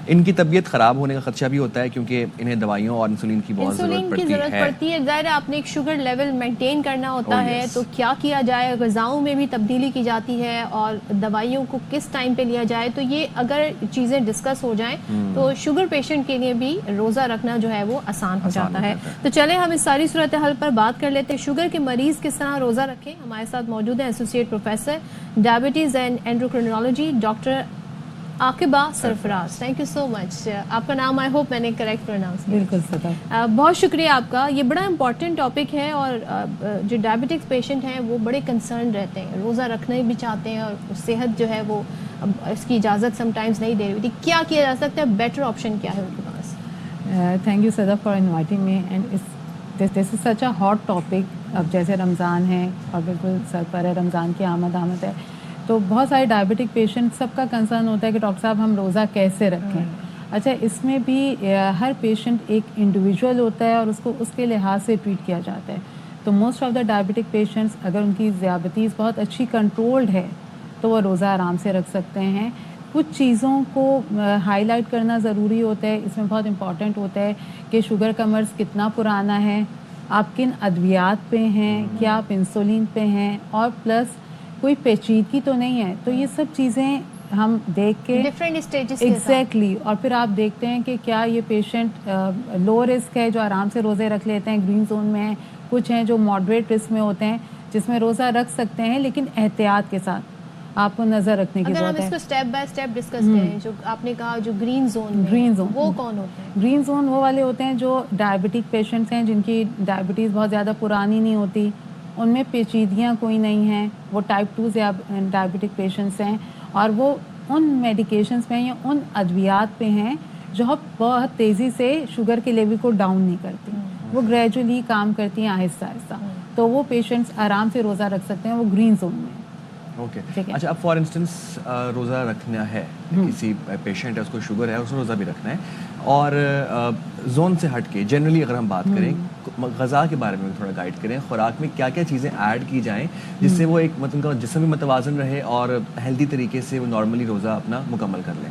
ان کی طبیعت خراب ہونے کا خدشہ بھی ہوتا ہے کیونکہ انہیں دوائیوں اور انسولین کی بہت ضرورت پڑتی ہے. ظاہر ہے آپ نے ایک شوگر لیول مینٹین کرنا ہوتا ہے، تو کیا کیا جائے؟ غذاؤں میں بھی تبدیلی کی جاتی ہے اور دوائیوں کو کس ٹائم پہ لیا جائے. تو یہ اگر چیزیں ڈسکس ہو جائیں تو شوگر پیشنٹ کے لیے بھی روزہ رکھنا جو ہے وہ آسان ہو جاتا ہے. تو چلیں ہم اس ساری صورتحال پر بات کر لیتے ہیں. شوگر کے مریض کس طرح روزہ رکھیں؟ ہمارے ساتھ موجود ہیں associate professor diabetes and endocrinology doctor Aqiba Sarfraz. Thank you so much. آپ کا نام آئی ہوپ میں نے کریکٹ پروناؤنس کیا. بالکل صدر، بہت شکریہ آپ کا. یہ بڑا امپورٹنٹ ٹاپک ہے، اور جو ڈائبٹکس پیشنٹ ہیں وہ بڑے کنسرن رہتے ہیں، روزہ رکھنا بھی چاہتے ہیں، اور صحت جو ہے وہ اس کی اجازت سم ٹائمز نہیں دے رہی ہوتی. کیا کیا جا سکتا ہے؟ بیٹر آپشن کیا ہے ان کے پاس؟ تھینک یو صدر for inviting me, and this is such a hot topic. اب جیسے رمضان ہے اور بالکل سر پر ہے، رمضان کی آمد ہے، تو بہت سارے ڈائبٹک پیشنٹ سب کا کنسرن ہوتا ہے کہ ڈاکٹر صاحب ہم روزہ کیسے رکھیں. اچھا، اس میں بھی ہر پیشنٹ ایک انڈیویجول ہوتا ہے اور اس کو اس کے لحاظ سے ٹریٹ کیا جاتا ہے. تو most of the diabetic patients اگر ان کی ذیابطیس بہت اچھی کنٹرولڈ ہے تو وہ روزہ آرام سے رکھ سکتے ہیں. کچھ چیزوں کو ہائی لائٹ کرنا ضروری ہوتا ہے. اس میں بہت امپورٹنٹ ہوتا ہے کہ شوگر کا مرض کتنا پرانا ہے، آپ کن ادویات پہ ہیں، کیا آپ انسولین پہ ہیں، اور پلس کوئی پیچیدگی تو نہیں ہے. تو یہ سب چیزیں ہم دیکھ کے ڈفرینٹ اسٹیجز ایگزیکٹلی، اور پھر آپ دیکھتے ہیں کہ کیا یہ پیشنٹ لو رسک ہے جو آرام سے روزے رکھ لیتے ہیں، گرین زون میں ہیں، کچھ ہیں جو ماڈریٹ رسک میں ہوتے ہیں جس میں روزہ رکھ سکتے ہیں لیکن احتیاط کے ساتھ آپ کو نظر رکھنے کی ضرورت ہے. اگر ہم اس کو سٹیپ بائی سٹیپ ڈسکس کریں، جو آپ نے کہا جو گرین زون وہ کون ہوتے ہیں؟ گرین زون وہ والے ہوتے ہیں جو ڈائبٹک پیشنٹس ہیں جن کی ڈائبٹیز بہت زیادہ پرانی نہیں ہوتی، ان میں پیچیدگیاں کوئی نہیں ہیں، وہ ٹائپ 2 ڈائبٹک پیشنٹس ہیں، اور وہ ان میڈیکیشنس پہ یا ان ادویات پہ ہیں جو بہت تیزی سے شوگر کے لیول کو ڈاؤن نہیں کرتی، وہ گریجولی کام کرتی ہیں آہستہ آہستہ. تو وہ پیشنٹس آرام سے روزہ رکھ سکتے ہیں، وہ گرین زون میں. اوکے، اچھا، اب فار انسٹنس روزہ رکھنا ہے، کسی پیشنٹ ہے اس کو شوگر ہے، اس کو روزہ بھی رکھنا ہے، اور زون سے ہٹ کے جنرلی اگر ہم بات کریں غذا کے بارے میں تھوڑا گائیڈ کریں. خوراک میں کیا کیا چیزیں ایڈ کی جائیں جس سے وہ ایک مطلب جسم بھی متوازن رہے اور ہیلدی طریقے سے وہ نارملی روزہ اپنا مکمل کر لیں؟